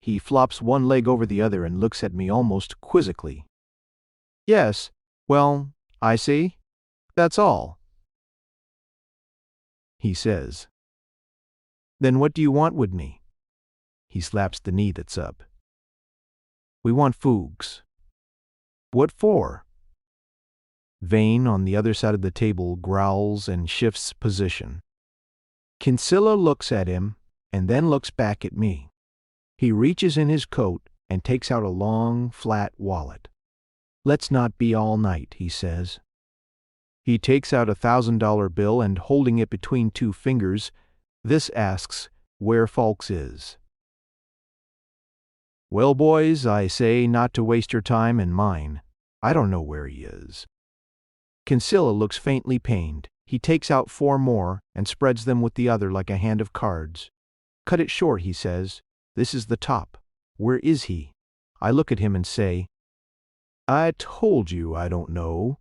He flops one leg over the other and looks at me almost quizzically. Yes, well, I see. That's all, he says. Then what do you want with me? He slaps the knee that's up. We want Fuchs. What for? Vane, on the other side of the table, growls and shifts position. Kinsella looks at him and then looks back at me. He reaches in his coat and takes out a long, flat wallet. Let's not be all night, he says. He takes out a $1,000 bill and, holding it between 2 fingers, this asks where Fawkes is. Well, boys, I say, not to waste your time and mine. I don't know where he is. Kinsella looks faintly pained. He takes out 4 more and spreads them with the other like a hand of cards. Cut it short, he says. This is the top. Where is he? I look at him and say, I told you I don't know.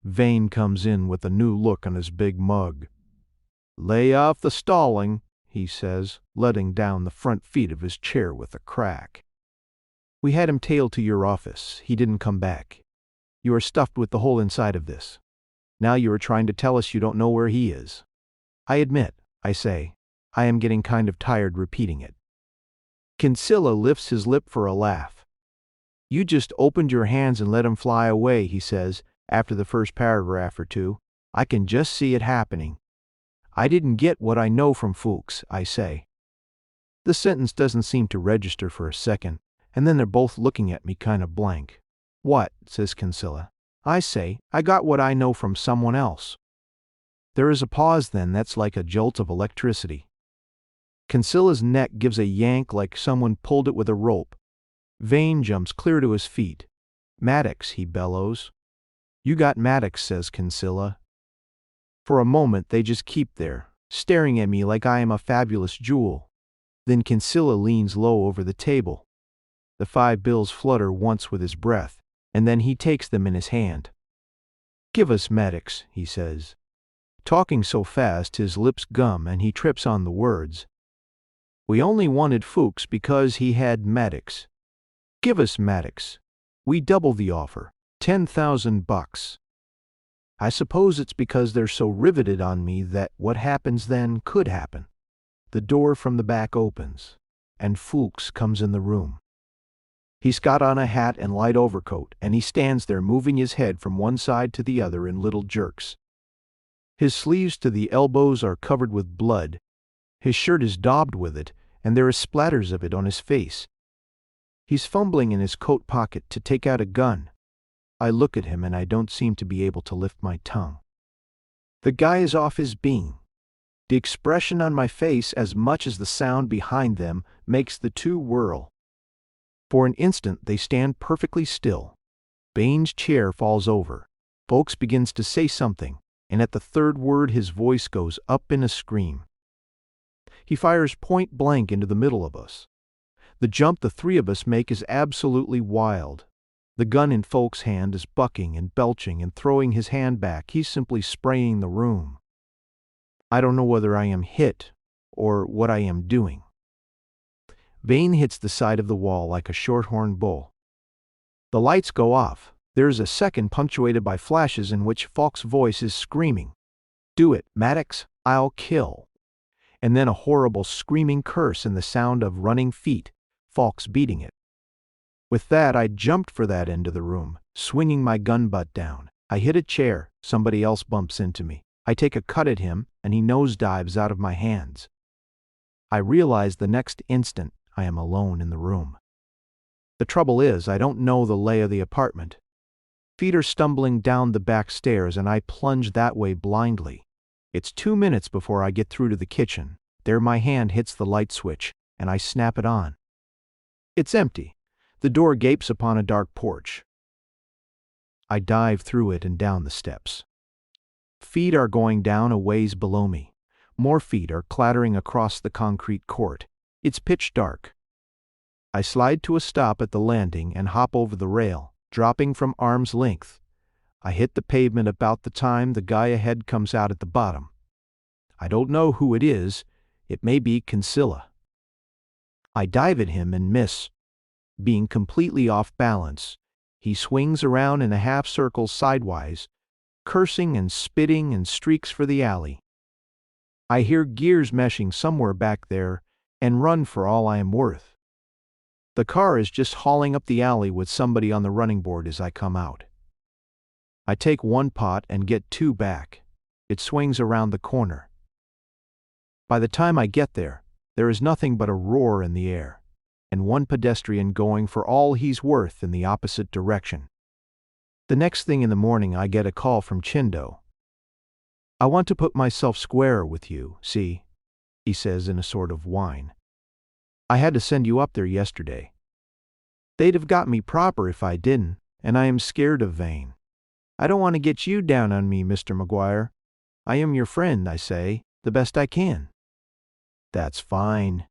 Vane comes in with a new look on his big mug. Lay off the stalling, he says, letting down the front feet of his chair with a crack. We had him tailed to your office. He didn't come back. You are stuffed with the whole inside of this. Now you are trying to tell us you don't know where he is. I admit, I say, I am getting kind of tired repeating it. Kinsella lifts his lip for a laugh. You just opened your hands and let him fly away, he says, after the first paragraph or 2. I can just see it happening. I didn't get what I know from Fuchs, I say. The sentence doesn't seem to register for a second, and then they're both looking at me kind of blank. What? Says Kinsella. I say, I got what I know from someone else. There is a pause then that's like a jolt of electricity. Kinsella's neck gives a yank like someone pulled it with a rope. Vane jumps clear to his feet. Mattix, he bellows. You got Mattix, says Kinsella. For a moment they just keep there, staring at me like I am a fabulous jewel. Then Kinsella leans low over the table. The 5 bills flutter once with his breath, and then he takes them in his hand. Give us Mattix, he says. Talking so fast his lips gum and he trips on the words. We only wanted Fuchs because he had Mattix. Give us Mattix. We double the offer, $10,000. I suppose it's because they're so riveted on me that what happens then could happen. The door from the back opens, and Fuchs comes in the room. He's got on a hat and light overcoat, and he stands there moving his head from one side to the other in little jerks. His sleeves to the elbows are covered with blood. His shirt is daubed with it, and there are splatters of it on his face. He's fumbling in his coat pocket to take out a gun. I look at him and I don't seem to be able to lift my tongue. The guy is off his bean. The expression on my face, as much as the sound behind them, makes the 2 whirl. For an instant they stand perfectly still. Bain's chair falls over. Fawkes begins to say something. and at the third word his voice goes up in a scream. He fires point blank into the middle of us. The jump the three of us make is absolutely wild. The gun in Folk's hand is bucking and belching and throwing his hand back. He's simply spraying the room. I don't know whether I am hit or what I am doing. Vane hits the side of the wall like a shorthorn bull. The lights go off. There's a second punctuated by flashes in which Falk's voice is screaming, "Do it, Mattix, I'll kill." And then a horrible screaming curse and the sound of running feet, Falk's beating it. With that, I jumped for that end of the room, swinging my gun butt down. I hit a chair, somebody else bumps into me. I take a cut at him, and he nosedives out of my hands. I realize the next instant I am alone in the room. The trouble is, I don't know the lay of the apartment. Feet are stumbling down the back stairs, and I plunge that way blindly. It's 2 minutes before I get through to the kitchen. There my hand hits the light switch, and I snap it on. It's empty. The door gapes upon a dark porch. I dive through it and down the steps. Feet are going down a ways below me. More feet are clattering across the concrete court. It's pitch dark. I slide to a stop at the landing and hop over the rail, dropping from arm's length. I hit the pavement about the time the guy ahead comes out at the bottom. I don't know who it is. It may be Kinsella. I dive at him and miss. Being completely off balance, he swings around in a half circle sidewise, cursing and spitting, and streaks for the alley. I hear gears meshing somewhere back there and run for all I am worth. The car is just hauling up the alley with somebody on the running board as I come out. I take one pot and get two back. It swings around the corner. By the time I get there, there is nothing but a roar in the air, and one pedestrian going for all he's worth in the opposite direction. The next thing in the morning I get a call from Chendo. "I want to put myself square with you, see," he says in a sort of whine. "I had to send you up there yesterday. They'd have got me proper if I didn't, and I am scared of Vane. I don't want to get you down on me, Mr. McGuire. I am your friend, I say, the best I can." That's fine.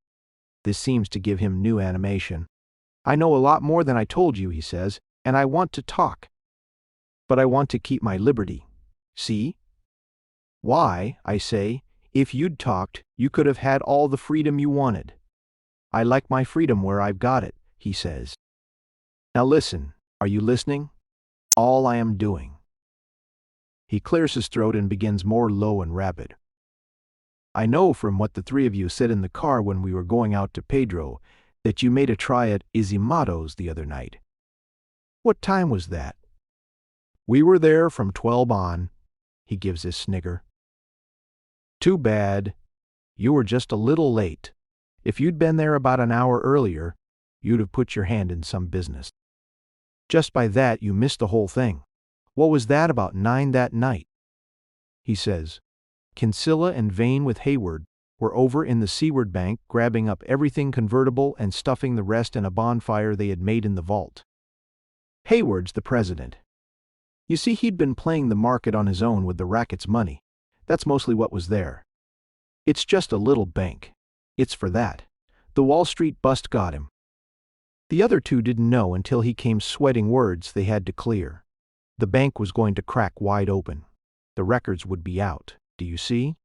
This seems to give him new animation. "I know a lot more than I told you," he says, "and I want to talk. But I want to keep my liberty. See?" "Why," I say, "if you'd talked, you could have had all the freedom you wanted." "I like my freedom where I've got it," he says. "Now listen, are you listening? All I am doing." He clears his throat and begins more low and rapid. "I know from what the three of you said in the car when we were going out to Pedro that you made a try at Ximado's the other night. What time was that?" "We were there from 12 on," he gives his snigger. "Too bad. You were just a little late. If you'd been there about an hour earlier, you'd have put your hand in some business. Just by that you missed the whole thing. What was that about 9 that night?" He says, "Kinsella and Vane with Hayward were over in the seaward bank grabbing up everything convertible and stuffing the rest in a bonfire they had made in the vault. Hayward's the president. You see, he'd been playing the market on his own with the racket's money. That's mostly what was there. It's just a little bank. It's for that. The Wall Street bust got him. The other two didn't know until he came sweating words they had to clear. The bank was going to crack wide open. The records would be out. Do you see?"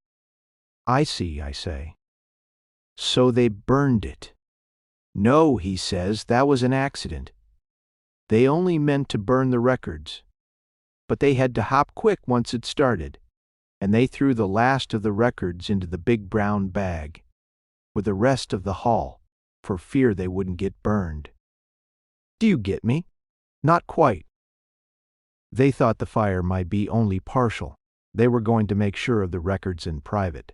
"I see," I say. "So they burned it." "No," he says, "that was an accident. They only meant to burn the records. But they had to hop quick once it started, and they threw the last of the records into the big brown bag, with the rest of the haul, for fear they wouldn't get burned. Do you get me? Not quite. They thought the fire might be only partial. They were going to make sure of the records in private.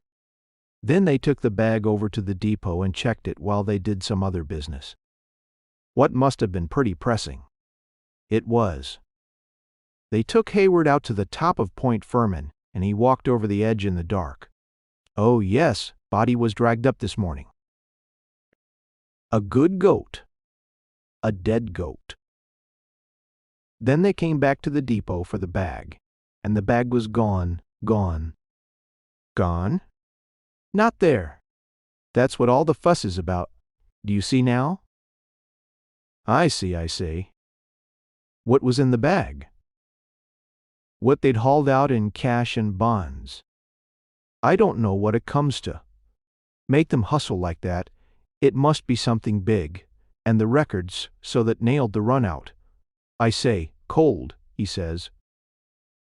Then they took the bag over to the depot and checked it while they did some other business. What must have been pretty pressing. It was. They took Hayward out to the top of Point Furman, and he walked over the edge in the dark. Oh yes, body was dragged up this morning. A good goat. A dead goat. Then they came back to the depot for the bag, and the bag was gone, Gone. Gone? Not there. That's what all the fuss is about. Do you see now? I see, I say. What was in the bag? What they'd hauled out in cash and bonds. I don't know what it comes to. Make them hustle like that. It must be something big. And the records, so that nailed the run out. I say, cold, he says.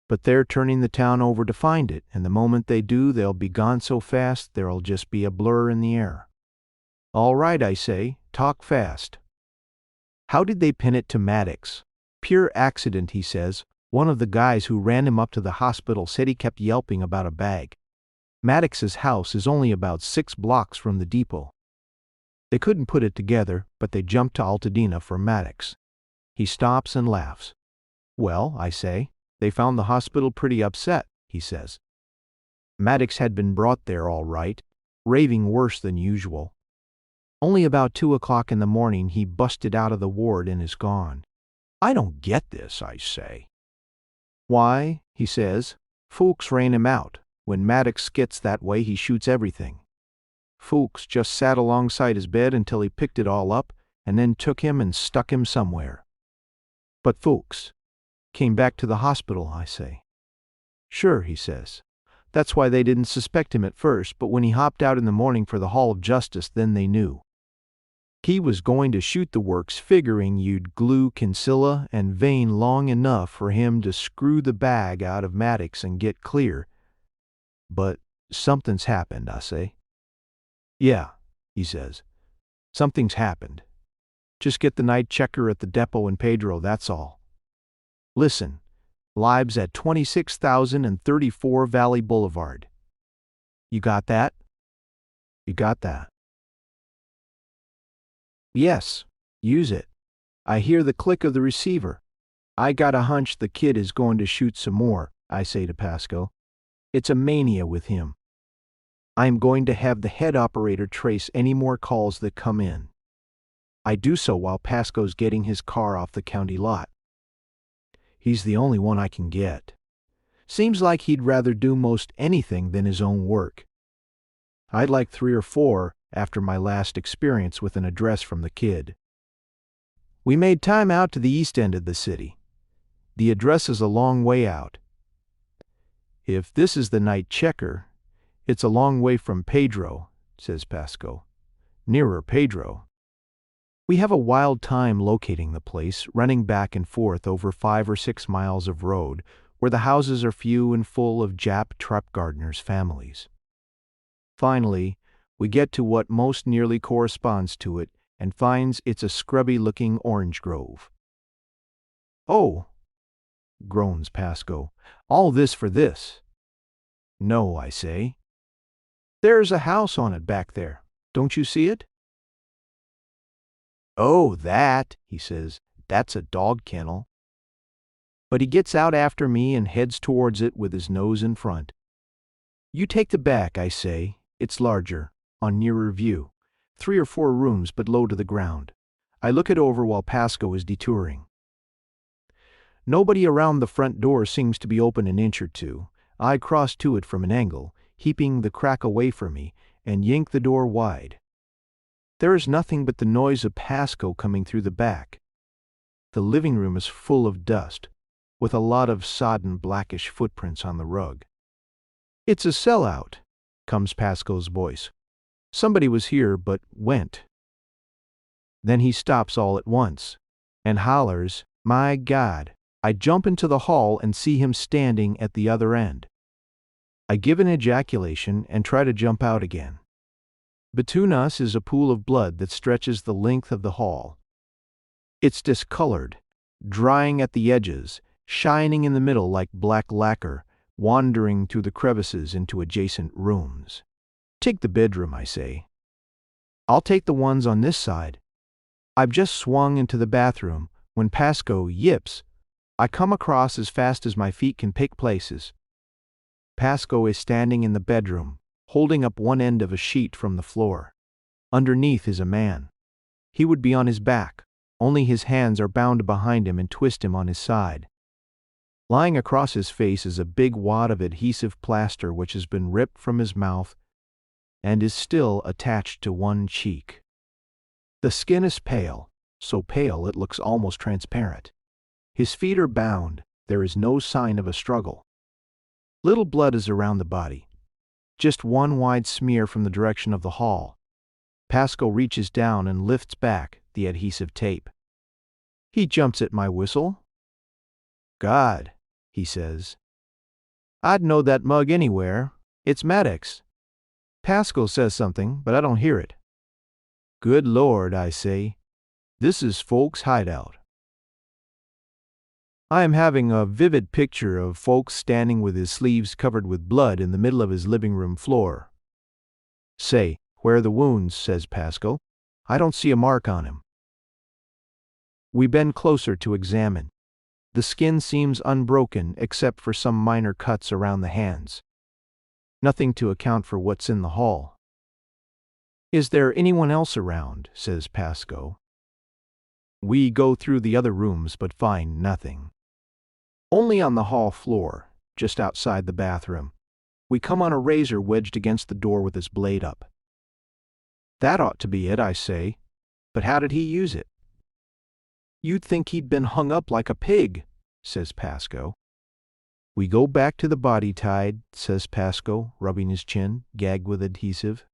But they're turning the town over to find it, and the moment they do, they'll be gone so fast there'll just be a blur in the air. All right, I say, talk fast. How did they pin it to Mattix? Pure accident, he says. One of the guys who ran him up to the hospital said he kept yelping about a bag. Mattix's house is only about 6 blocks from the depot. They couldn't put it together, but they jumped to Altadena for Mattix. He stops and laughs. Well, I say, they found the hospital pretty upset, he says. Mattix had been brought there all right, raving worse than usual. Only about 2 o'clock in the morning he busted out of the ward and is gone. I don't get this, I say. Why, he says, Fuchs ran him out. When Mattix gets that way, he shoots everything. Fuchs just sat alongside his bed until he picked it all up and then took him and stuck him somewhere. But Fuchs came back to the hospital, I say. Sure, he says. That's why they didn't suspect him at first, but when he hopped out in the morning for the Hall of Justice, then they knew. He was going to shoot the works, figuring you'd glue Kinsella and Vane long enough for him to screw the bag out of Mattix and get clear. But something's happened, I say. Yeah, he says. Something's happened. Just get the night checker at the depot in Pedro, that's all. Listen, Lib's at 26,034 Valley Boulevard. You got that? You got that? Yes, use it. I hear the click of the receiver. I got a hunch the kid is going to shoot some more, I say to Pasco. It's a mania with him. I'm going to have the head operator trace any more calls that come in. I do so while Pasco's getting his car off the county lot. He's the only one I can get. Seems like he'd rather do most anything than his own work. I'd like 3 or 4 after my last experience with an address from the kid. We made time out to the east end of the city. The address is a long way out. If this is the night checker, it's a long way from Pedro, says Pasco. Nearer Pedro. We have a wild time locating the place, running back and forth over 5 or 6 miles of road, where the houses are few and full of Jap truck gardeners' families. Finally, we get to what most nearly corresponds to it and finds it's a scrubby-looking orange grove. Oh, groans Pasco, all this for this. No, I say. There's a house on it back there. Don't you see it? Oh, that, he says, that's a dog kennel. But he gets out after me and heads towards it with his nose in front. You take the back, I say. It's larger, on nearer view. 3 or 4 rooms, but low to the ground. I look it over while Pasco is detouring. Nobody around the front door seems to be open an inch or two. I cross to it from an angle, heaping the crack away from me, and yank the door wide. There is nothing but the noise of Pasco coming through the back. The living room is full of dust, with a lot of sodden blackish footprints on the rug. It's a sellout, comes Pasco's voice. Somebody was here but went. Then he stops all at once, and hollers, My God! I jump into the hall and see him standing at the other end. I give an ejaculation and try to jump out again. Between us is a pool of blood that stretches the length of the hall. It's discolored, drying at the edges, shining in the middle like black lacquer, wandering through the crevices into adjacent rooms. Take the bedroom, I say. I'll take the ones on this side. I've just swung into the bathroom when Pasco yips. I come across as fast as my feet can pick places. Pasco is standing in the bedroom, holding up one end of a sheet from the floor. Underneath is a man. He would be on his back, only his hands are bound behind him and twist him on his side. Lying across his face is a big wad of adhesive plaster which has been ripped from his mouth and is still attached to one cheek. The skin is pale, so pale it looks almost transparent. His feet are bound. There is no sign of a struggle. Little blood is around the body. Just one wide smear from the direction of the hall. Pascal reaches down and lifts back the adhesive tape. He jumps at my whistle. "God," he says. "I'd know that mug anywhere. It's Mattix." Pascal says something, but I don't hear it. "Good Lord," I say. "This is Folk's hideout." I am having a vivid picture of Folks standing with his sleeves covered with blood in the middle of his living room floor. "Say, where are the wounds?" says Pascal. "I don't see a mark on him." We bend closer to examine. The skin seems unbroken except for some minor cuts around the hands. Nothing to account for what's in the hall. "Is there anyone else around?" says Pascal. We go through the other rooms but find nothing. Only on the hall floor, just outside the bathroom, we come on a razor wedged against the door with its blade up. "That ought to be it," I say. "But how did he use it?" "You'd think he'd been hung up like a pig," says Pascal. "We go back to the body tied," says Pascal, rubbing his chin, gagged with adhesive.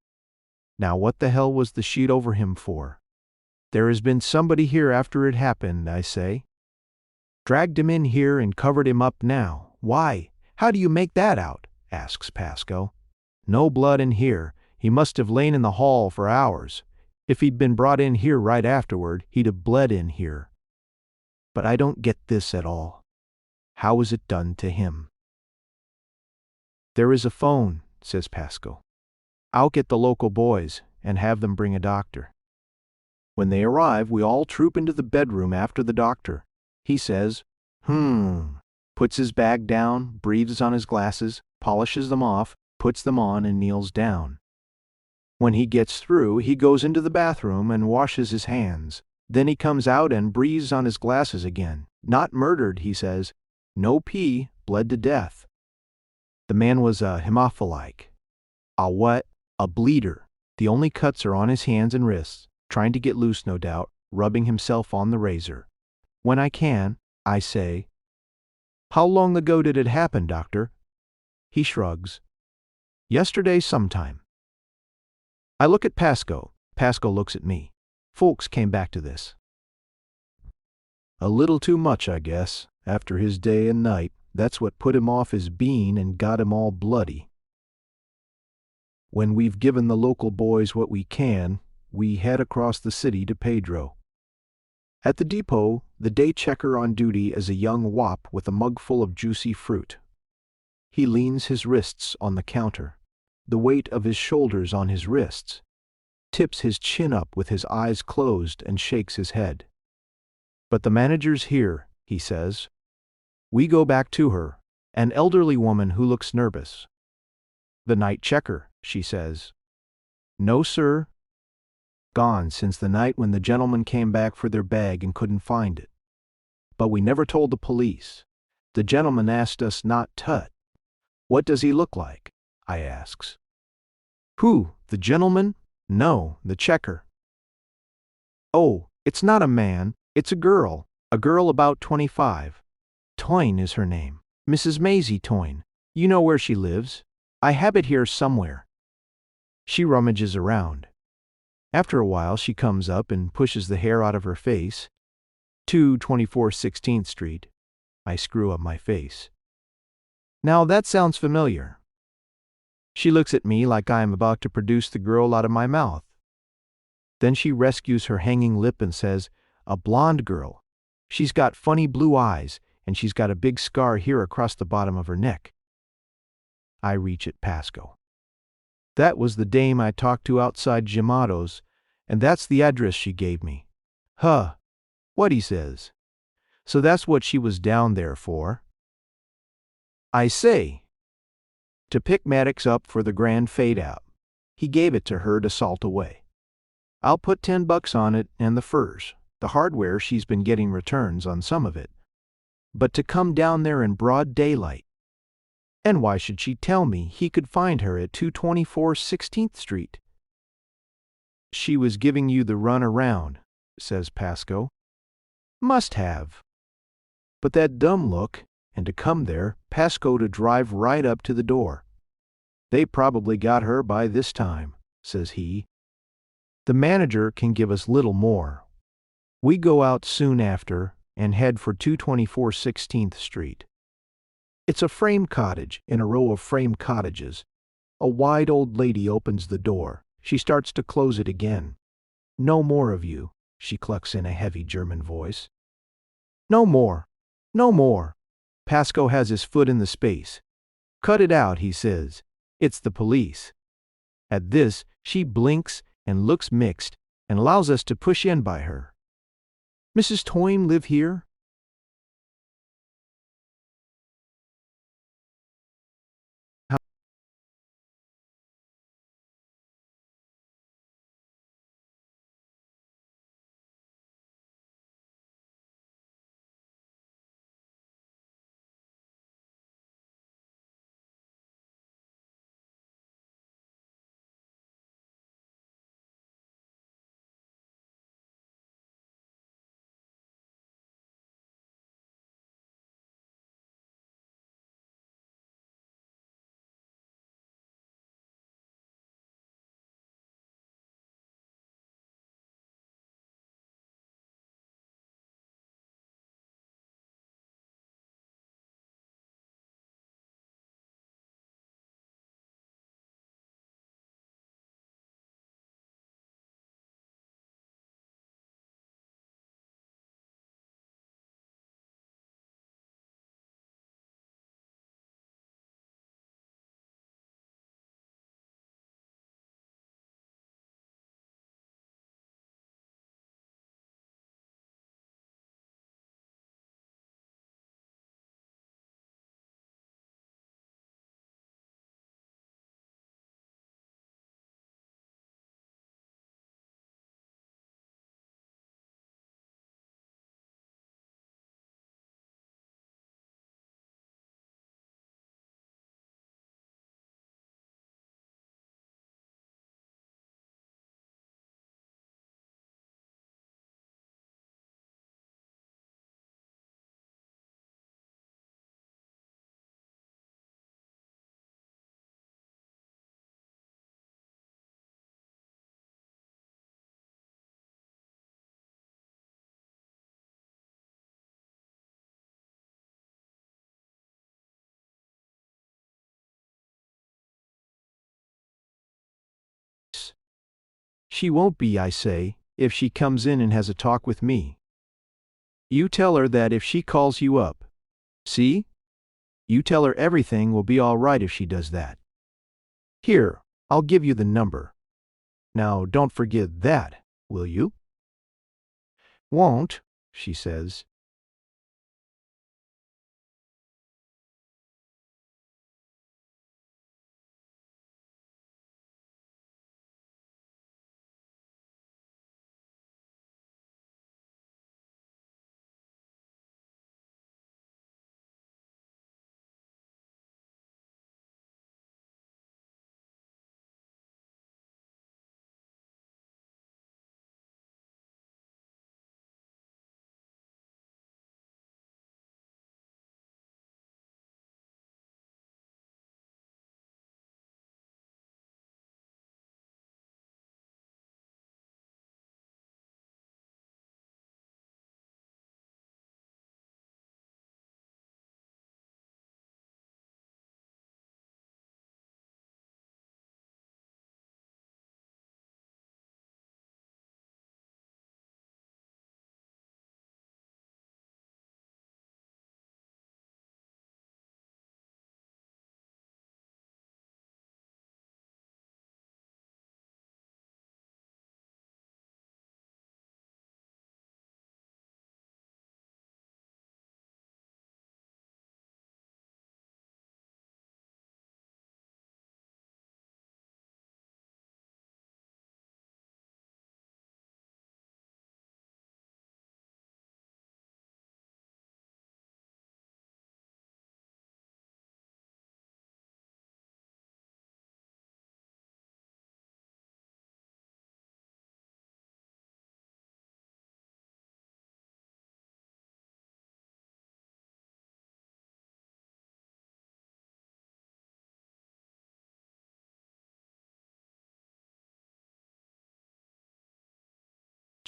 "Now what the hell was the sheet over him for?" "There has been somebody here after it happened," I say. "Dragged him in here and covered him up now. Why? How do you make that out?" asks Pascal. "No blood in here. He must have lain in the hall for hours. If he'd been brought in here right afterward, he'd have bled in here." But I don't get this at all. How was it done to him? "There is a phone," says Pascal. "I'll get the local boys and have them bring a doctor." When they arrive, we all troop into the bedroom after the doctor. He says, puts his bag down, breathes on his glasses, polishes them off, puts them on, and kneels down. When he gets through, he goes into the bathroom and washes his hands. Then he comes out and breathes on his glasses again. "Not murdered," he says. "No pee, bled to death." The man was a hemophiliac. A what? A bleeder. The only cuts are on his hands and wrists, trying to get loose, no doubt, rubbing himself on the razor. When I can, I say, "How long ago did it happen, doctor?" He shrugs. "Yesterday sometime." I look at Pascal. Pascal looks at me. Folks came back to this. "A little too much, I guess, after his day and night. That's what put him off his bean and got him all bloody." When we've given the local boys what we can, we head across the city to Pedro. At the depot, the day checker on duty is a young wop with a mug full of juicy fruit. He leans his wrists on the counter, the weight of his shoulders on his wrists, tips his chin up with his eyes closed and shakes his head. "But the manager's here," he says. We go back to her, an elderly woman who looks nervous. "The night checker," she says. "No, sir. Gone since the night when the gentleman came back for their bag and couldn't find it. But we never told the police. The gentleman asked us not to." "What does he look like?" I asks. "Who, the gentleman?" "No, the checker." "Oh, it's not a man, it's a girl about 25. Toyne is her name, Mrs. Maisie Toyne. You know where she lives. I have it here somewhere." She rummages around. After a while she comes up and pushes the hair out of her face. 224 16th Street. I screw up my face. "Now that sounds familiar." She looks at me like I am about to produce the girl out of my mouth. Then she rescues her hanging lip and says, "A blonde girl. She's got funny blue eyes, and she's got a big scar here across the bottom of her neck." I reach at Pascal. "That was the dame I talked to outside Ximado's, and that's the address she gave me." "Huh." "What?" he says. "So that's what she was down there for." I say, "To pick Mattix up for the grand fade-out. He gave it to her to salt away. I'll put $10 on it and the furs. The hardware, she's been getting returns on some of it." but to come down there in broad daylight. And why should she tell me he could find her at 224 16th Street? She was giving you the run around, says Pasco. Must have. But that dumb look, and to come there, Pasco to drive right up to the door. They probably got her by this time, says he. The manager can give us little more. We go out soon after and head for 224 16th Street. It's a frame cottage in a row of frame cottages. A wide old lady opens the door. She starts to close it again. No more of you, she clucks in a heavy German voice. No more. No more. Pasco has his foot in the space. Cut it out, he says. It's the police. At this, she blinks and looks mixed and allows us to push in by her. Mrs. Toyne live here? She won't be, I say, if she comes in and has a talk with me. You tell her that if she calls you up. See? You tell her everything will be all right if she does that. Here, I'll give you the number. Now don't forget that, will you? Won't, she says.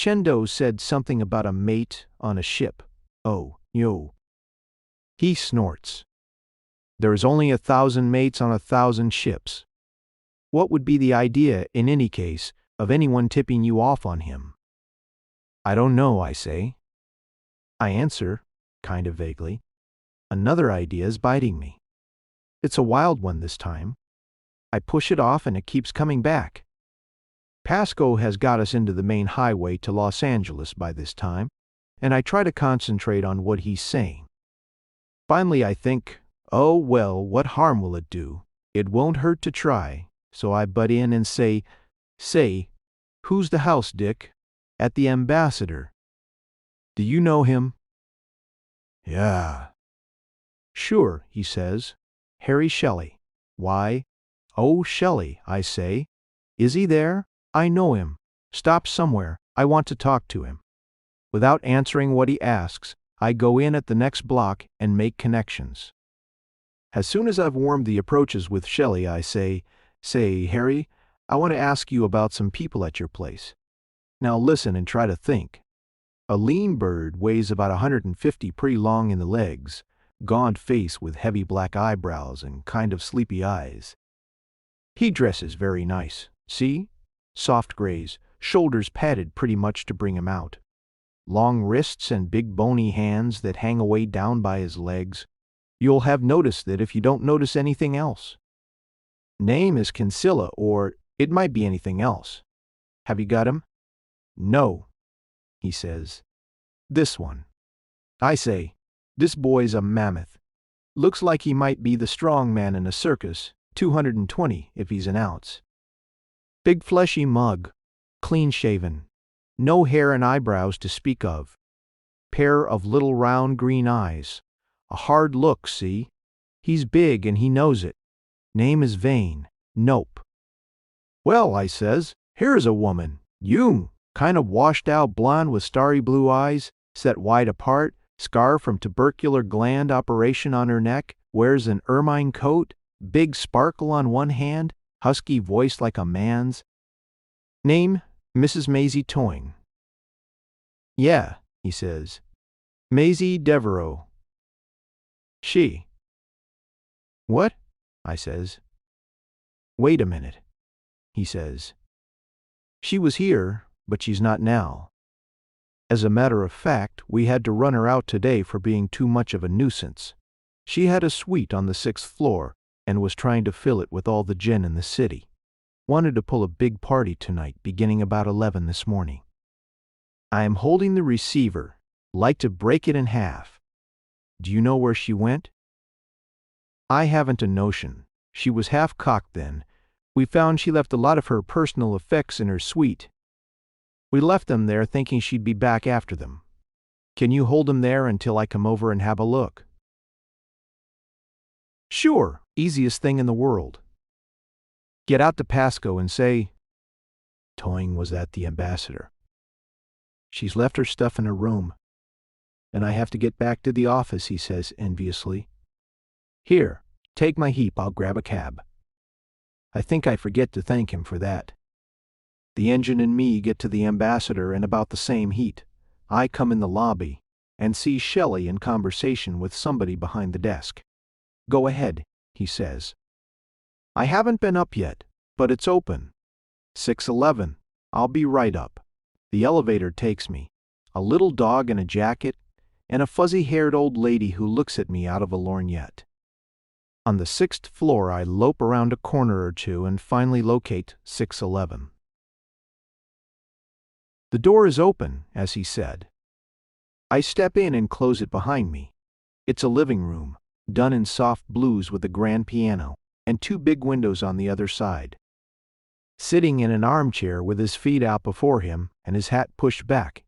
Chendo said something about a mate on a ship. Oh, yo. He snorts. There is only 1,000 mates on 1,000 ships. What would be the idea, in any case, of anyone tipping you off on him? I don't know, I say. I answer, kind of vaguely. Another idea is biting me. It's a wild one this time. I push it off and it keeps coming back. Pasco has got us into the main highway to Los Angeles by this time, and I try to concentrate on what he's saying. Finally I think, oh well, what harm will it do? It won't hurt to try, so I butt in and say, who's the house, Dick? At the Ambassador. Do you know him? Yeah. Sure, he says. Harry Shelley. Why? Oh, Shelley, I say. Is he there? I know him. Stop somewhere. I want to talk to him. Without answering what he asks, I go in at the next block and make connections. As soon as I've warmed the approaches with Shelley, I say, Harry, I want to ask you about some people at your place. Now listen and try to think. A lean bird weighs about 150, pretty long in the legs, gaunt face with heavy black eyebrows and kind of sleepy eyes. He dresses very nice, see? Soft grays, shoulders padded pretty much to bring him out. Long wrists and big bony hands that hang away down by his legs. You'll have noticed that if you don't notice anything else. Name is Kinsilla, or it might be anything else. Have you got him? No, he says. This one. I say, this boy's a mammoth. Looks like he might be the strong man in a circus, 220 if he's an ounce. Big fleshy mug, clean shaven, no hair and eyebrows to speak of. Pair of little round green eyes. A hard look, see? He's big and he knows it. Name is Vane. Nope. Well, I says, here's a woman. You, kind of washed out blonde with starry blue eyes, set wide apart, scar from tubercular gland operation on her neck, wears an ermine coat, big sparkle on one hand, husky voice like a man's. Name, Mrs. Maisie Toyne. Yeah, he says. Maisie Devereaux. She. What? I says. Wait a minute, he says. She was here, but she's not now. As a matter of fact, we had to run her out today for being too much of a nuisance. She had a suite on the 6th floor and was trying to fill it with all the gin in the city. Wanted to pull a big party tonight, beginning about 11 this morning. I am holding the receiver, like to break it in half. Do you know where she went? I haven't a notion. She was half-cocked then. We found she left a lot of her personal effects in her suite. We left them there thinking she'd be back after them. Can you hold them there until I come over and have a look? Sure, easiest thing in the world. Get out to Pasco and say, Toyne was at the Ambassador. She's left her stuff in her room. And I have to get back to the office, he says enviously. Here, take my heap, I'll grab a cab. I think I forget to thank him for that. The engine and me get to the Ambassador in about the same heat. I come in the lobby and see Shelley in conversation with somebody behind the desk. Go ahead, he says. I haven't been up yet, but it's open. 611. I'll be right up. The elevator takes me. A little dog in a jacket, and a fuzzy-haired old lady who looks at me out of a lorgnette. On the 6th floor, I lope around a corner or two and finally locate 611. The door is open, as he said. I step in and close it behind me. It's a living room, done in soft blues with a grand piano, and 2 big windows on the other side. Sitting in an armchair with his feet out before him and his hat pushed back,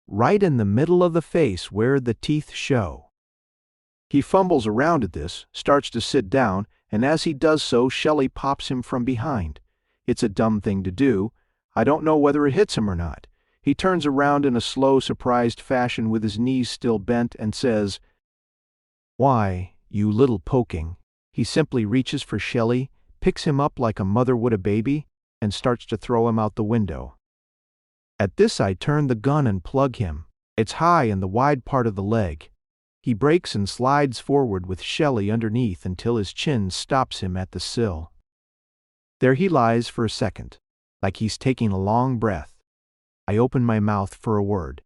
right in the middle of the face where the teeth show. He fumbles around at this, starts to sit down, and as he does so, Shelley pops him from behind. It's a dumb thing to do. I don't know whether it hits him or not. He turns around in a slow, surprised fashion with his knees still bent and says, "Why, you little poking." He simply reaches for Shelley, picks him up like a mother would a baby, and starts to throw him out the window. At this I turn the gun and plug him. It's high in the wide part of the leg. He breaks and slides forward with Shelley underneath until his chin stops him at the sill. There he lies for a second, like he's taking a long breath. I open my mouth for a word.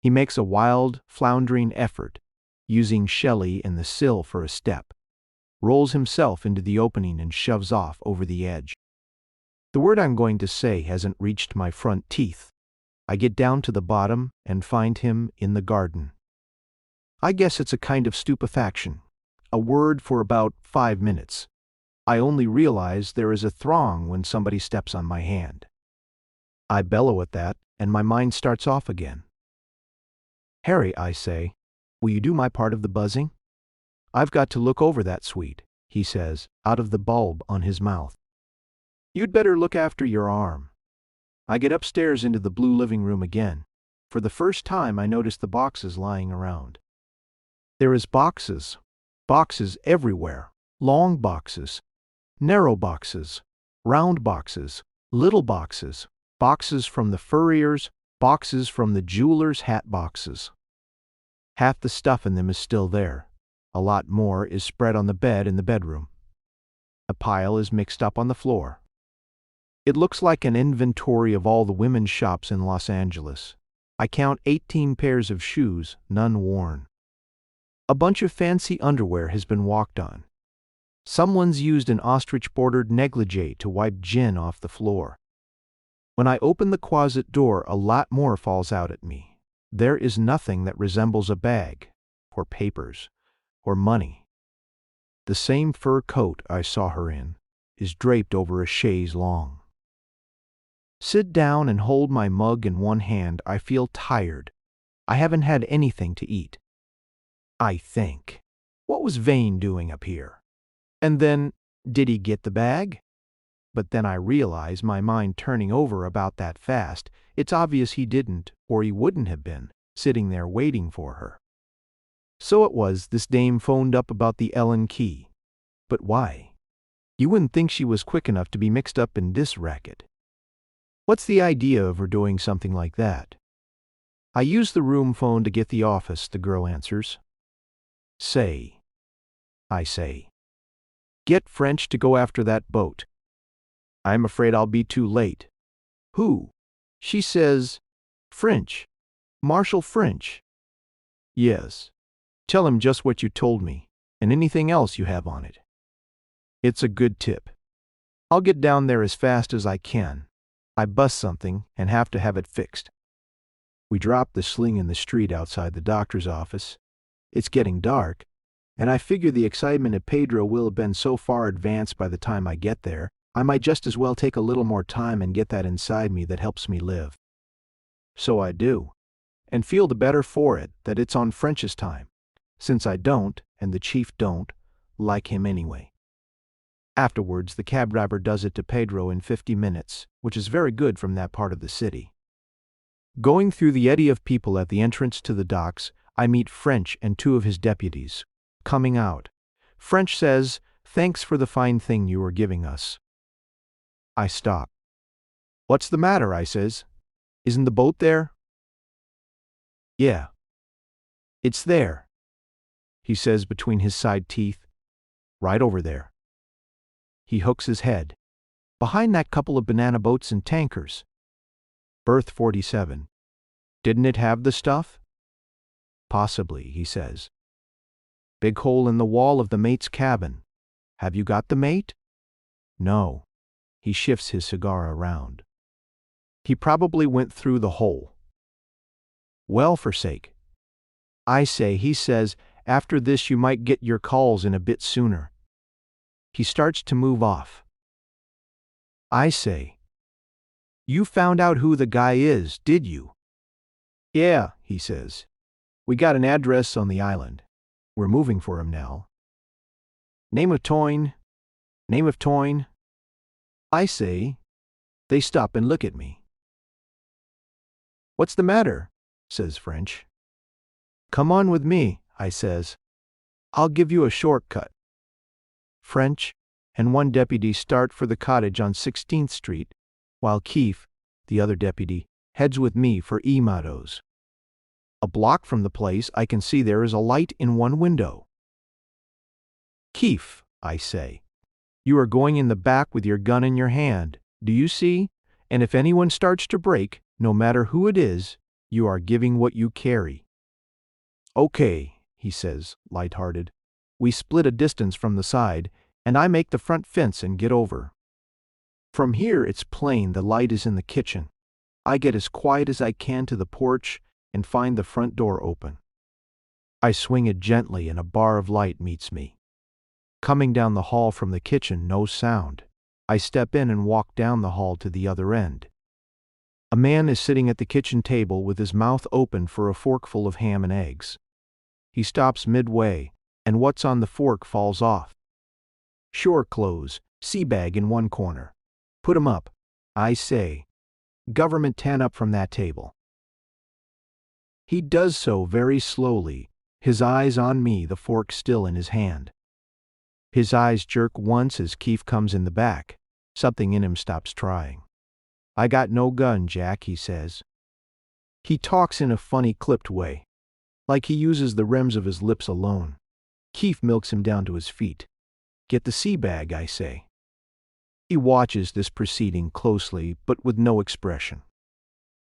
He makes a wild, floundering effort, using Shelley and the sill for a step, rolls himself into the opening and shoves off over the edge. The word I'm going to say hasn't reached my front teeth. I get down to the bottom and find him in the garden. I guess it's a kind of stupefaction, a word for about 5 minutes. I only realize there is a throng when somebody steps on my hand. I bellow at that, and my mind starts off again. "Harry," I say, "will you do my part of the buzzing?" "I've got to look over that suite," he says, out of the bulb on his mouth. "You'd better look after your arm." I get upstairs into the blue living room again. For the first time I notice the boxes lying around. There is boxes everywhere, long boxes, narrow boxes, round boxes, little boxes, boxes from the furrier's, boxes from the jeweler's hat boxes. Half the stuff in them is still there. A lot more is spread on the bed in the bedroom. A pile is mixed up on the floor. It looks like an inventory of all the women's shops in Los Angeles. I count 18 pairs of shoes, none worn. A bunch of fancy underwear has been walked on. Someone's used an ostrich-bordered negligee to wipe gin off the floor. When I open the closet door, a lot more falls out at me. There is nothing that resembles a bag, or papers, or money. The same fur coat I saw her in is draped over a chaise longue. Sit down and hold my mug in one hand. I feel tired. I haven't had anything to eat. I think, what was Vane doing up here? And then, did he get the bag? But then I realize, my mind turning over about that fast, it's obvious he didn't, or he wouldn't have been, sitting there waiting for her. So it was this dame phoned up about the Ellen key. But why? You wouldn't think she was quick enough to be mixed up in this racket. What's the idea of her doing something like that? I use the room phone to get the office, the girl answers. "Say," I say, "get French to go after that boat." I'm afraid I'll be too late. "Who?" She says, "French. Marshal French." "Yes. Tell him just what you told me, and anything else you have on it." It's a good tip. I'll get down there as fast as I can. I bust something and have to have it fixed. We drop the sling in the street outside the doctor's office. It's getting dark, and I figure the excitement at Pedro will have been so far advanced by the time I get there, I might just as well take a little more time and get that inside me that helps me live. So I do, and feel the better for it that it's on French's time, since I don't, and the chief don't, like him anyway. Afterwards, the cab driver does it to Pedro in 50 minutes, which is very good from that part of the city. Going through the eddy of people at the entrance to the docks, I meet French and 2 of his deputies. Coming out, French says, "Thanks for the fine thing you were giving us." I stop. "What's the matter?" I says. "Isn't the boat there?" "Yeah. It's there," he says between his side teeth. "Right over there." He hooks his head. "Behind that couple of banana boats and tankers." Berth 47. "Didn't it have the stuff?" "Possibly," he says. "Big hole in the wall of the mate's cabin. Have you got the mate?" "No." He shifts his cigar around. "He probably went through the hole." "Well, forsake." I say, he says, "After this you might get your calls in a bit sooner." He starts to move off. I say, "You found out who the guy is, did you?" Yeah, he says. We got an address on the island. We're moving for him now. Name of Toyne. Name of Toyne. I say. They stop and look at me. What's the matter? Says French. Come on with me, I says. I'll give you a shortcut. French and one deputy start for the cottage on 16th Street, while Keefe, the other deputy, heads with me for Ximado's. A block from the place I can see there is a light in one window. Keefe, I say, you are going in the back with your gun in your hand, do you see? And if anyone starts to break, no matter who it is, you are giving what you carry. Okay, he says, light-hearted. We split a distance from the side, and I make the front fence and get over. From here it's plain the light is in the kitchen. I get as quiet as I can to the porch and find the front door open. I swing it gently and a bar of light meets me. Coming down the hall from the kitchen, no sound. I step in and walk down the hall to the other end. A man is sitting at the kitchen table with his mouth open for a forkful of ham and eggs. He stops midway, and what's on the fork falls off. Shore clothes, sea bag in one corner. Put 'em up, I say. Government 10 up from that table. He does so very slowly, his eyes on me, the fork still in his hand. His eyes jerk once as Keefe comes in the back. Something in him stops trying. I got no gun, Jack, he says. He talks in a funny clipped way, like he uses the rims of his lips alone. Keefe milks him down to his feet. Get the sea bag, I say. He watches this proceeding closely, but with no expression.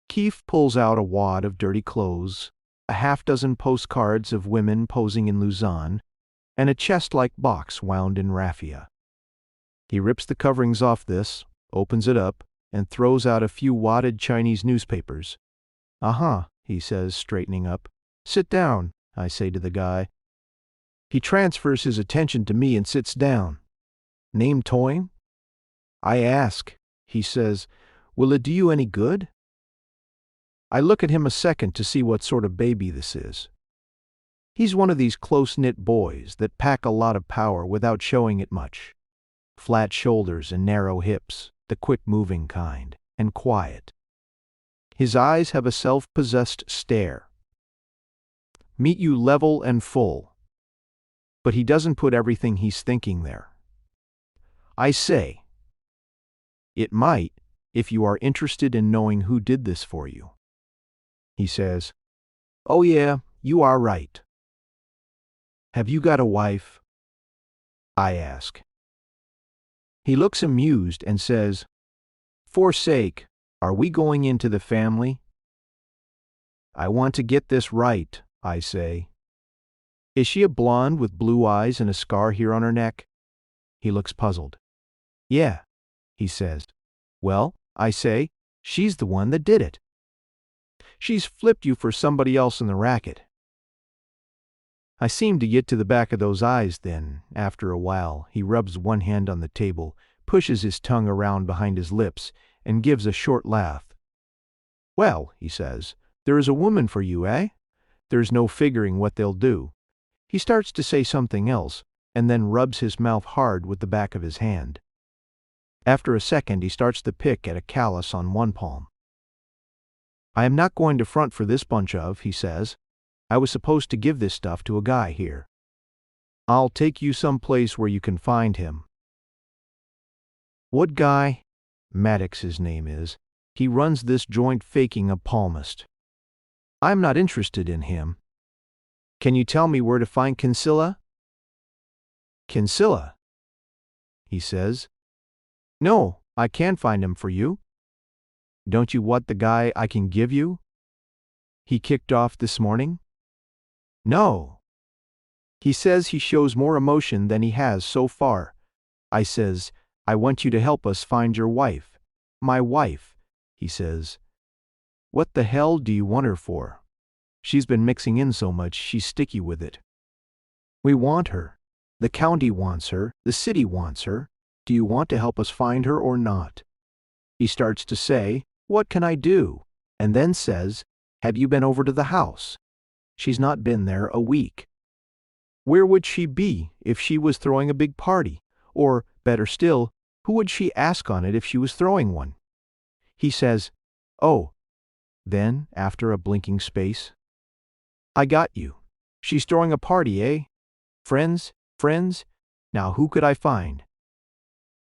Keefe pulls out a wad of dirty clothes, a half-dozen postcards of women posing in Luzon, and a chest-like box wound in raffia. He rips the coverings off this, opens it up, and throws out a few wadded Chinese newspapers. Uh-huh, he says, straightening up. Sit down, I say to the guy. He transfers his attention to me and sits down. Name Toyne? I ask. He says, will it do you any good? I look at him a second to see what sort of baby this is. He's one of these close-knit boys that pack a lot of power without showing it much. Flat shoulders and narrow hips, the quick-moving kind, and quiet. His eyes have a self-possessed stare. Meet you level and full. But he doesn't put everything he's thinking there. I say, it might, if you are interested in knowing who did this for you. He says, oh yeah, you are right. Have you got a wife? I ask. He looks amused and says, forsake, are we going into the family? I want to get this right, I say. Is she a blonde with blue eyes and a scar here on her neck? He looks puzzled. Yeah, he says. Well, I say, she's the one that did it. She's flipped you for somebody else in the racket. I seem to get to the back of those eyes then. After a while, he rubs one hand on the table, pushes his tongue around behind his lips, and gives a short laugh. Well, he says, there is a woman for you, eh? There's no figuring what they'll do. He starts to say something else, and then rubs his mouth hard with the back of his hand. After a second, he starts to pick at a callus on one palm. I am not going to front for this bunch of, he says. I was supposed to give this stuff to a guy here. I'll take you someplace where you can find him. What guy? Mattix his name is. He runs this joint faking a palmist. I'm not interested in him. Can you tell me where to find Kinsella? Kinsella? He says. No, I can't find him for you. Don't you want the guy I can give you? He kicked off this morning? No. He says he shows more emotion than he has so far. I says, I want you to help us find your wife. My wife, he says. What the hell do you want her for? She's been mixing in so much she's sticky with it. We want her. The county wants her. The city wants her. Do you want to help us find her or not? He starts to say, what can I do? And then says, Have you been over to the house? She's not been there a week. Where would she be if she was throwing a big party? Or, better still, who would she ask on it if she was throwing one? He says, "Oh." Then, after a blinking space, "I got you. She's throwing a party, eh? Friends? Friends? Now who could I find?"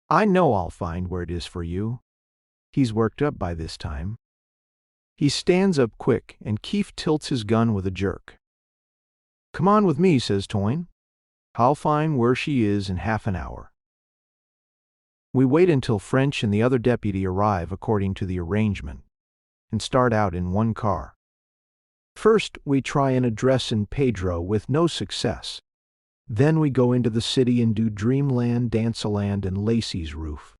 "I know I'll find where it is for you." He's worked up by this time. He stands up quick, and Keefe tilts his gun with a jerk. "Come on with me," says Toyne. "I'll find where she is in half an hour." We wait until French and the other deputy arrive according to the arrangement, and start out in one car. First, we try an address San Pedro with no success. Then we go into the city and do Dreamland, Danceland, and Lacey's Roof.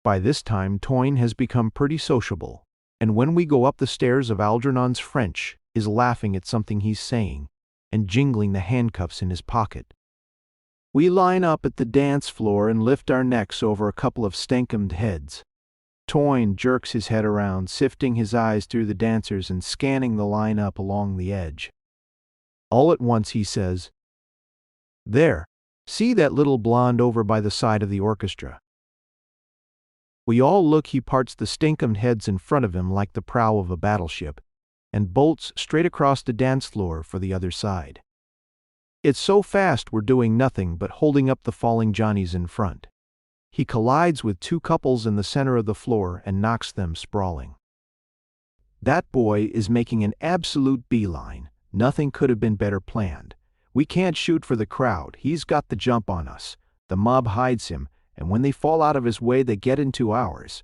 By this time, Toyne has become pretty sociable, and when we go up the stairs of Algernon's French is laughing at something he's saying and jingling the handcuffs in his pocket. We line up at the dance floor and lift our necks over a couple of stankumed heads. Toyne jerks his head around, sifting his eyes through the dancers and scanning the line up along the edge. All at once he says, "There, see that little blonde over by the side of the orchestra." We all look. He parts the stinkumed heads in front of him like the prow of a battleship, and bolts straight across the dance floor for the other side. It's so fast we're doing nothing but holding up the falling Johnnies in front. He collides with two couples in the center of the floor and knocks them sprawling. That boy is making an absolute beeline. Nothing could have been better planned. We can't shoot for the crowd. He's got the jump on us. The mob hides him, and when they fall out of his way, they get into ours.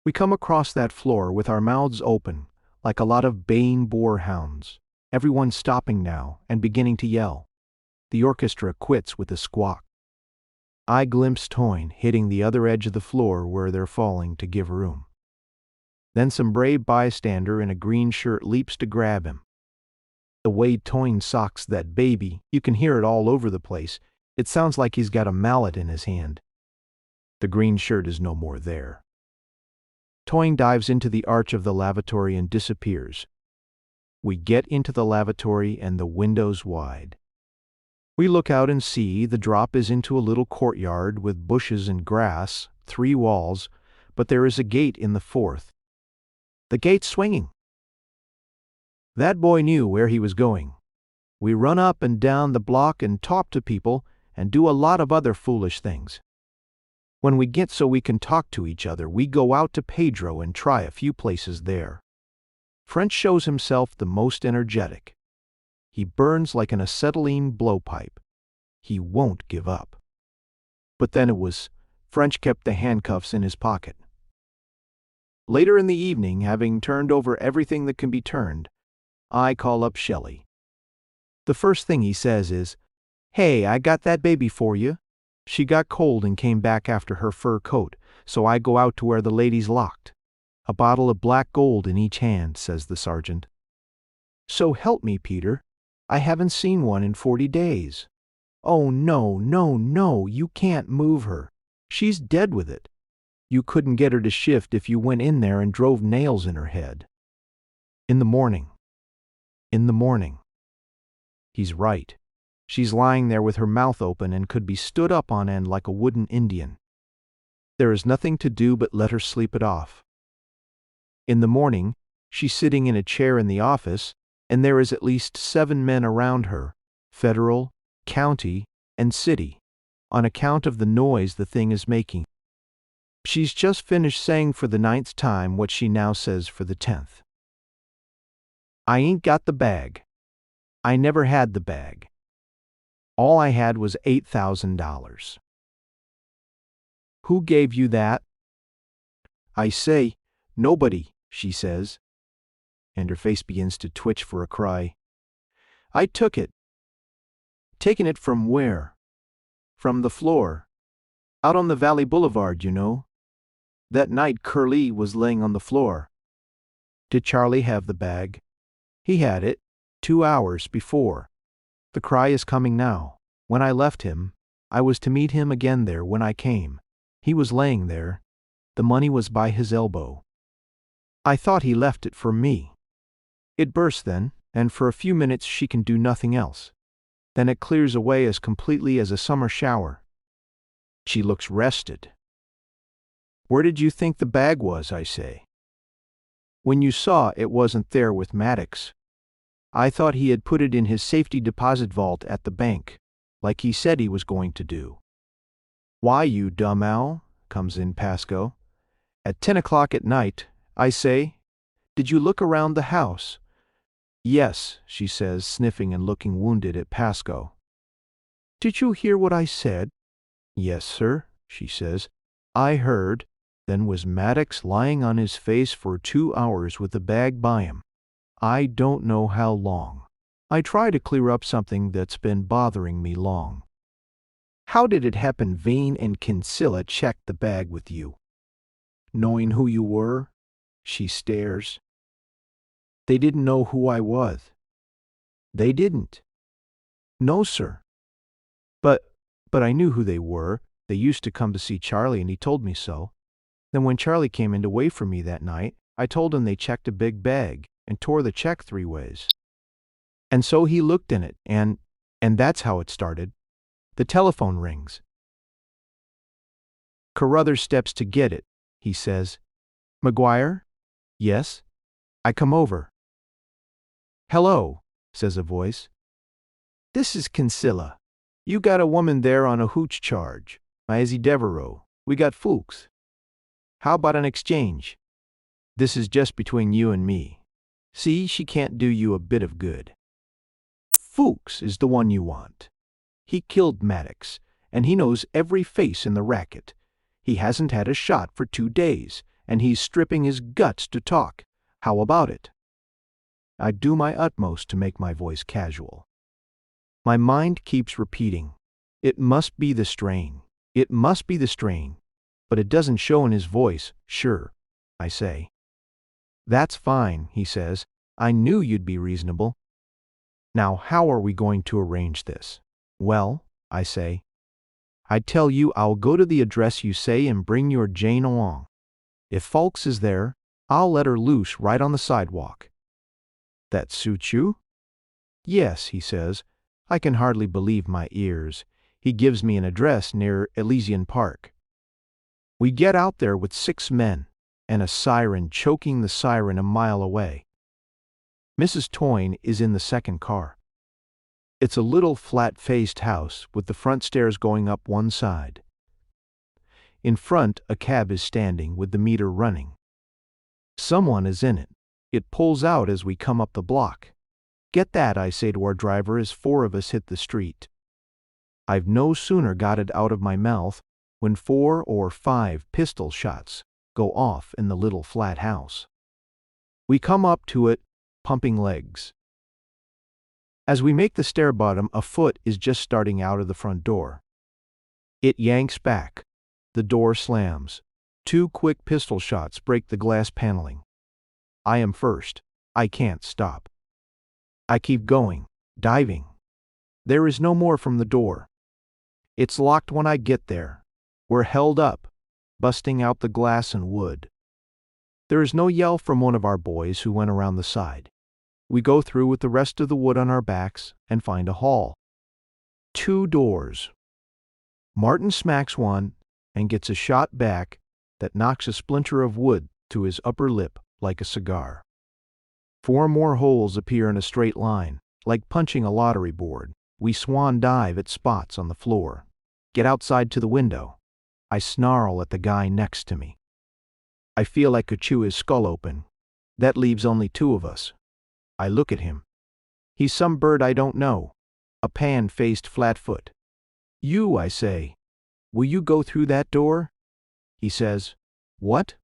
We come across that floor with our mouths open, like a lot of baying boarhounds. Everyone stopping now and beginning to yell. The orchestra quits with a squawk. I glimpse Toyne hitting the other edge of the floor where they're falling to give room. Then some brave bystander in a green shirt leaps to grab him. The way Toyne socks that baby, you can hear it all over the place. It sounds like he's got a mallet in his hand. The green shirt is no more there. Toyne dives into the arch of the lavatory and disappears. We get into the lavatory and the window's wide. We look out and see the drop is into a little courtyard with bushes and grass, 3 walls, but there is a gate in the 4th. The gate's swinging. That boy knew where he was going. We run up and down the block and talk to people and do a lot of other foolish things. When we get so we can talk to each other, we go out to Pedro and try a few places there. French shows himself the most energetic. He burns like an acetylene blowpipe. He won't give up. But then it was, French kept the handcuffs in his pocket. Later in the evening, having turned over everything that can be turned, I call up Shelley. The first thing he says is, "Hey, I got that baby for you." She got cold and came back after her fur coat, so I go out to where the lady's locked. "A bottle of black gold in each hand," says the sergeant. "So help me, Peter. I haven't seen one in 40 days. "Oh, no, no, no, you can't move her. She's dead with it. You couldn't get her to shift if you went in there and drove nails in her head." In the morning. In the morning. He's right. She's lying there with her mouth open and could be stood up on end like a wooden Indian. There is nothing to do but let her sleep it off. In the morning, she's sitting in a chair in the office, and there is at least 7 men around her, federal, county, and city, on account of the noise the thing is making. She's just finished saying for the 9th time what she now says for the 10th. "I ain't got the bag. I never had the bag. All I had was $8,000. "Who gave you that?" I say, "Nobody," she says, and her face begins to twitch for a cry. "I took it." "Taken it from where?" "From the floor. Out on the Valley Boulevard, you know. That night Curly was laying on the floor." "Did Charlie have the bag?" "He had it 2 hours before. The cry is coming now. When I left him, I was to meet him again there when I came. He was laying there. The money was by his elbow. I thought he left it for me. It bursts then, and for a few minutes she can do nothing else. Then it clears away as completely as a summer shower. She looks rested. Where did you think the bag was, I say? When you saw it wasn't there with Mattix. I thought he had put it in his safety deposit vault at the bank, like he said he was going to do. Why, you dumb owl, comes in Pasco. At 10 o'clock at night, I say. Did you look around the house? Yes, she says, sniffing and looking wounded at Pasco. Did you hear what I said? Yes, sir, she says. I heard. Then was Mattix lying on his face for 2 hours with the bag by him. I don't know how long. I try to clear up something that's been bothering me long. How did it happen Vane and Kinsella checked the bag with you? Knowing who you were? She stares. They didn't know who I was. They didn't. No, sir. But I knew who they were. They used to come to see Charlie and he told me so. Then when Charlie came in to wait for me that night, I told him they checked a big bag and tore the check 3 ways. And so he looked in it and that's how it started. The telephone rings. Carruthers steps to get it. He says, McGuire? Yes? I come over. Hello, says a voice. This is Kinsella. You got a woman there on a hooch charge. Maisie Devereaux. We got Fuchs. How about an exchange? This is just between you and me. See, she can't do you a bit of good. Fuchs is the one you want. He killed Mattix, and he knows every face in the racket. He hasn't had a shot for 2 days, and he's stripping his guts to talk. How about it? I do my utmost to make my voice casual. My mind keeps repeating, it must be the strain. It must be the strain. But it doesn't show in his voice, sure, I say. That's fine, he says. I knew you'd be reasonable. Now how are we going to arrange this? Well, I say. I tell you I'll go to the address you say and bring your Jane along. If Fulks is there, I'll let her loose right on the sidewalk. That suits you? Yes, he says. I can hardly believe my ears. He gives me an address near Elysian Park. We get out there with 6 men, and a siren choking the siren a mile away. Mrs. Toyne is in the second car. It's a little flat-faced house with the front stairs going up one side. In front, a cab is standing with the meter running. Someone is in it. It pulls out as we come up the block. Get that, I say to our driver as 4 of us hit the street. I've no sooner got it out of my mouth when 4 or 5 pistol shots go off in the little flat house. We come up to it, pumping legs. As we make the stair bottom, a foot is just starting out of the front door. It yanks back. The door slams. 2 quick pistol shots break the glass paneling. I am first. I can't stop. I keep going, diving. There is no more from the door. It's locked when I get there. We're held up, busting out the glass and wood. There is no yell from one of our boys who went around the side. We go through with the rest of the wood on our backs and find a hall. 2 doors. Martin smacks one and gets a shot back that knocks a splinter of wood to his upper lip like a cigar. 4 more holes appear in a straight line, like punching a lottery board. We swan dive at spots on the floor. Get outside to the window. I snarl at the guy next to me. I feel I could chew his skull open. That leaves only 2 of us. I look at him. He's some bird I don't know. A pan-faced flatfoot. You, I say. Will you go through that door? He says, what?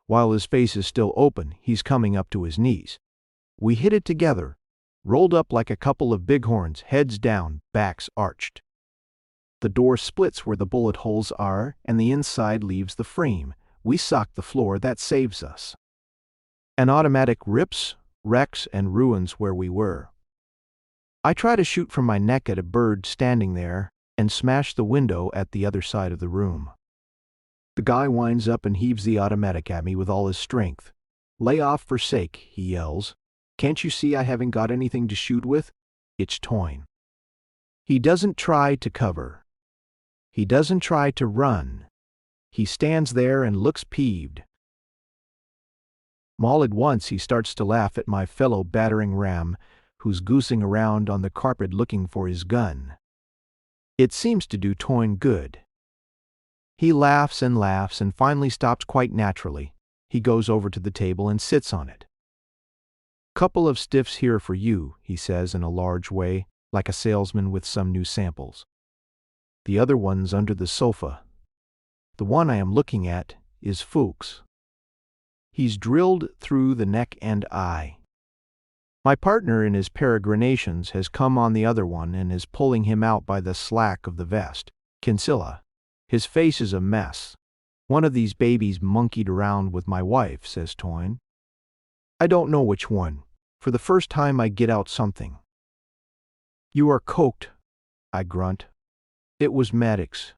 While his face is still open, he's coming up to his knees. We hit it together, rolled up like a couple of bighorns, heads down, backs arched. The door splits where the bullet holes are, and the inside leaves the frame. We sock the floor, that saves us. An automatic rips, wrecks, and ruins where we were. I try to shoot from my neck at a bird standing there and smash the window at the other side of the room. The guy winds up and heaves the automatic at me with all his strength. Lay off for sake, he yells. Can't you see I haven't got anything to shoot with? It's Toyne. He doesn't try to cover. He doesn't try to run. He stands there and looks peeved. All at once he starts to laugh at my fellow battering ram, who's goosing around on the carpet looking for his gun. It seems to do Toyne good. He laughs and finally stops quite naturally. He goes over to the table and sits on it. Couple of stiffs here for you, he says in a large way, like a salesman with some new samples. The other one's under the sofa. The one I am looking at is Fuchs. He's drilled through the neck and eye. My partner in his peregrinations has come on the other one and is pulling him out by the slack of the vest. Kinsella. His face is a mess. One of these babies monkeyed around with my wife, says Toyne. I don't know which one. For the first time I get out something. You are coked, I grunt. It was Mattix.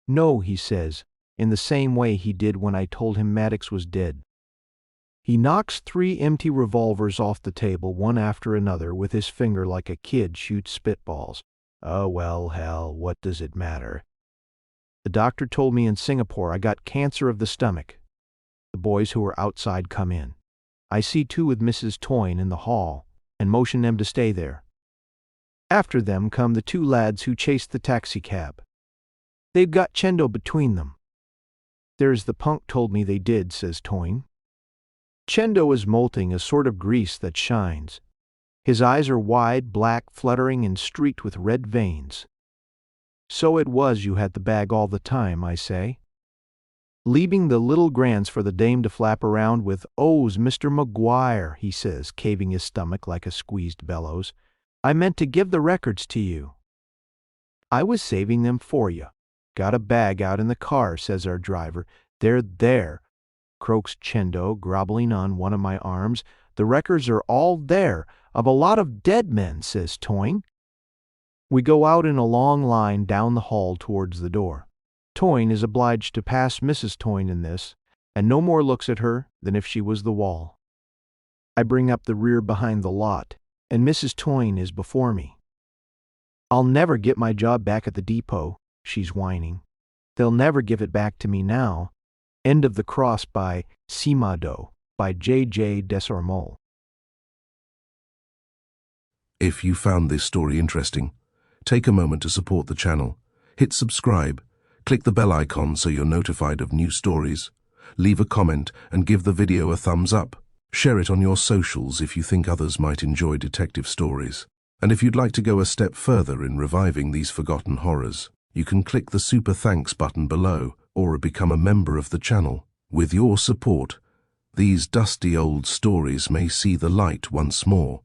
No, he says, in the same way he did when I told him Mattix was dead. He knocks 3 empty revolvers off the table one after another with his finger like a kid shoots spitballs. Oh, well, hell, what does it matter? The doctor told me in Singapore I got cancer of the stomach. The boys who are outside come in. I see 2 with Mrs. Toyne in the hall and motion them to stay there. After them come the 2 lads who chased the taxicab. They've got Chendo between them. There's the punk told me they did, says Toyne. Chendo is molting a sort of grease that shines. His eyes are wide, black, fluttering, and streaked with red veins. So it was you had the bag all the time, I say. Leaving the little grants for the dame to flap around with, "Oh's Mr. McGuire," he says, caving his stomach like a squeezed bellows. I meant to give the records to you. I was saving them for you. Got a bag out in the car, says our driver. They're there, croaks Chendo, groveling on one of my arms. The records are all there, of a lot of dead men, says Toyne. We go out in a long line down the hall towards the door. Toyne is obliged to pass Mrs. Toyne in this, and no more looks at her than if she was the wall. I bring up the rear behind the lot, and Mrs. Toyne is before me. I'll never get my job back at the depot, she's whining. They'll never give it back to me now. End of the Cross by Ximado, by J.J. Ormeaux. If you found this story interesting, take a moment to support the channel. Hit subscribe, click the bell icon so you're notified of new stories, leave a comment and give the video a thumbs up. Share it on your socials if you think others might enjoy detective stories. And if you'd like to go a step further in reviving these forgotten horrors, you can click the super thanks button below or become a member of the channel. With your support, these dusty old stories may see the light once more.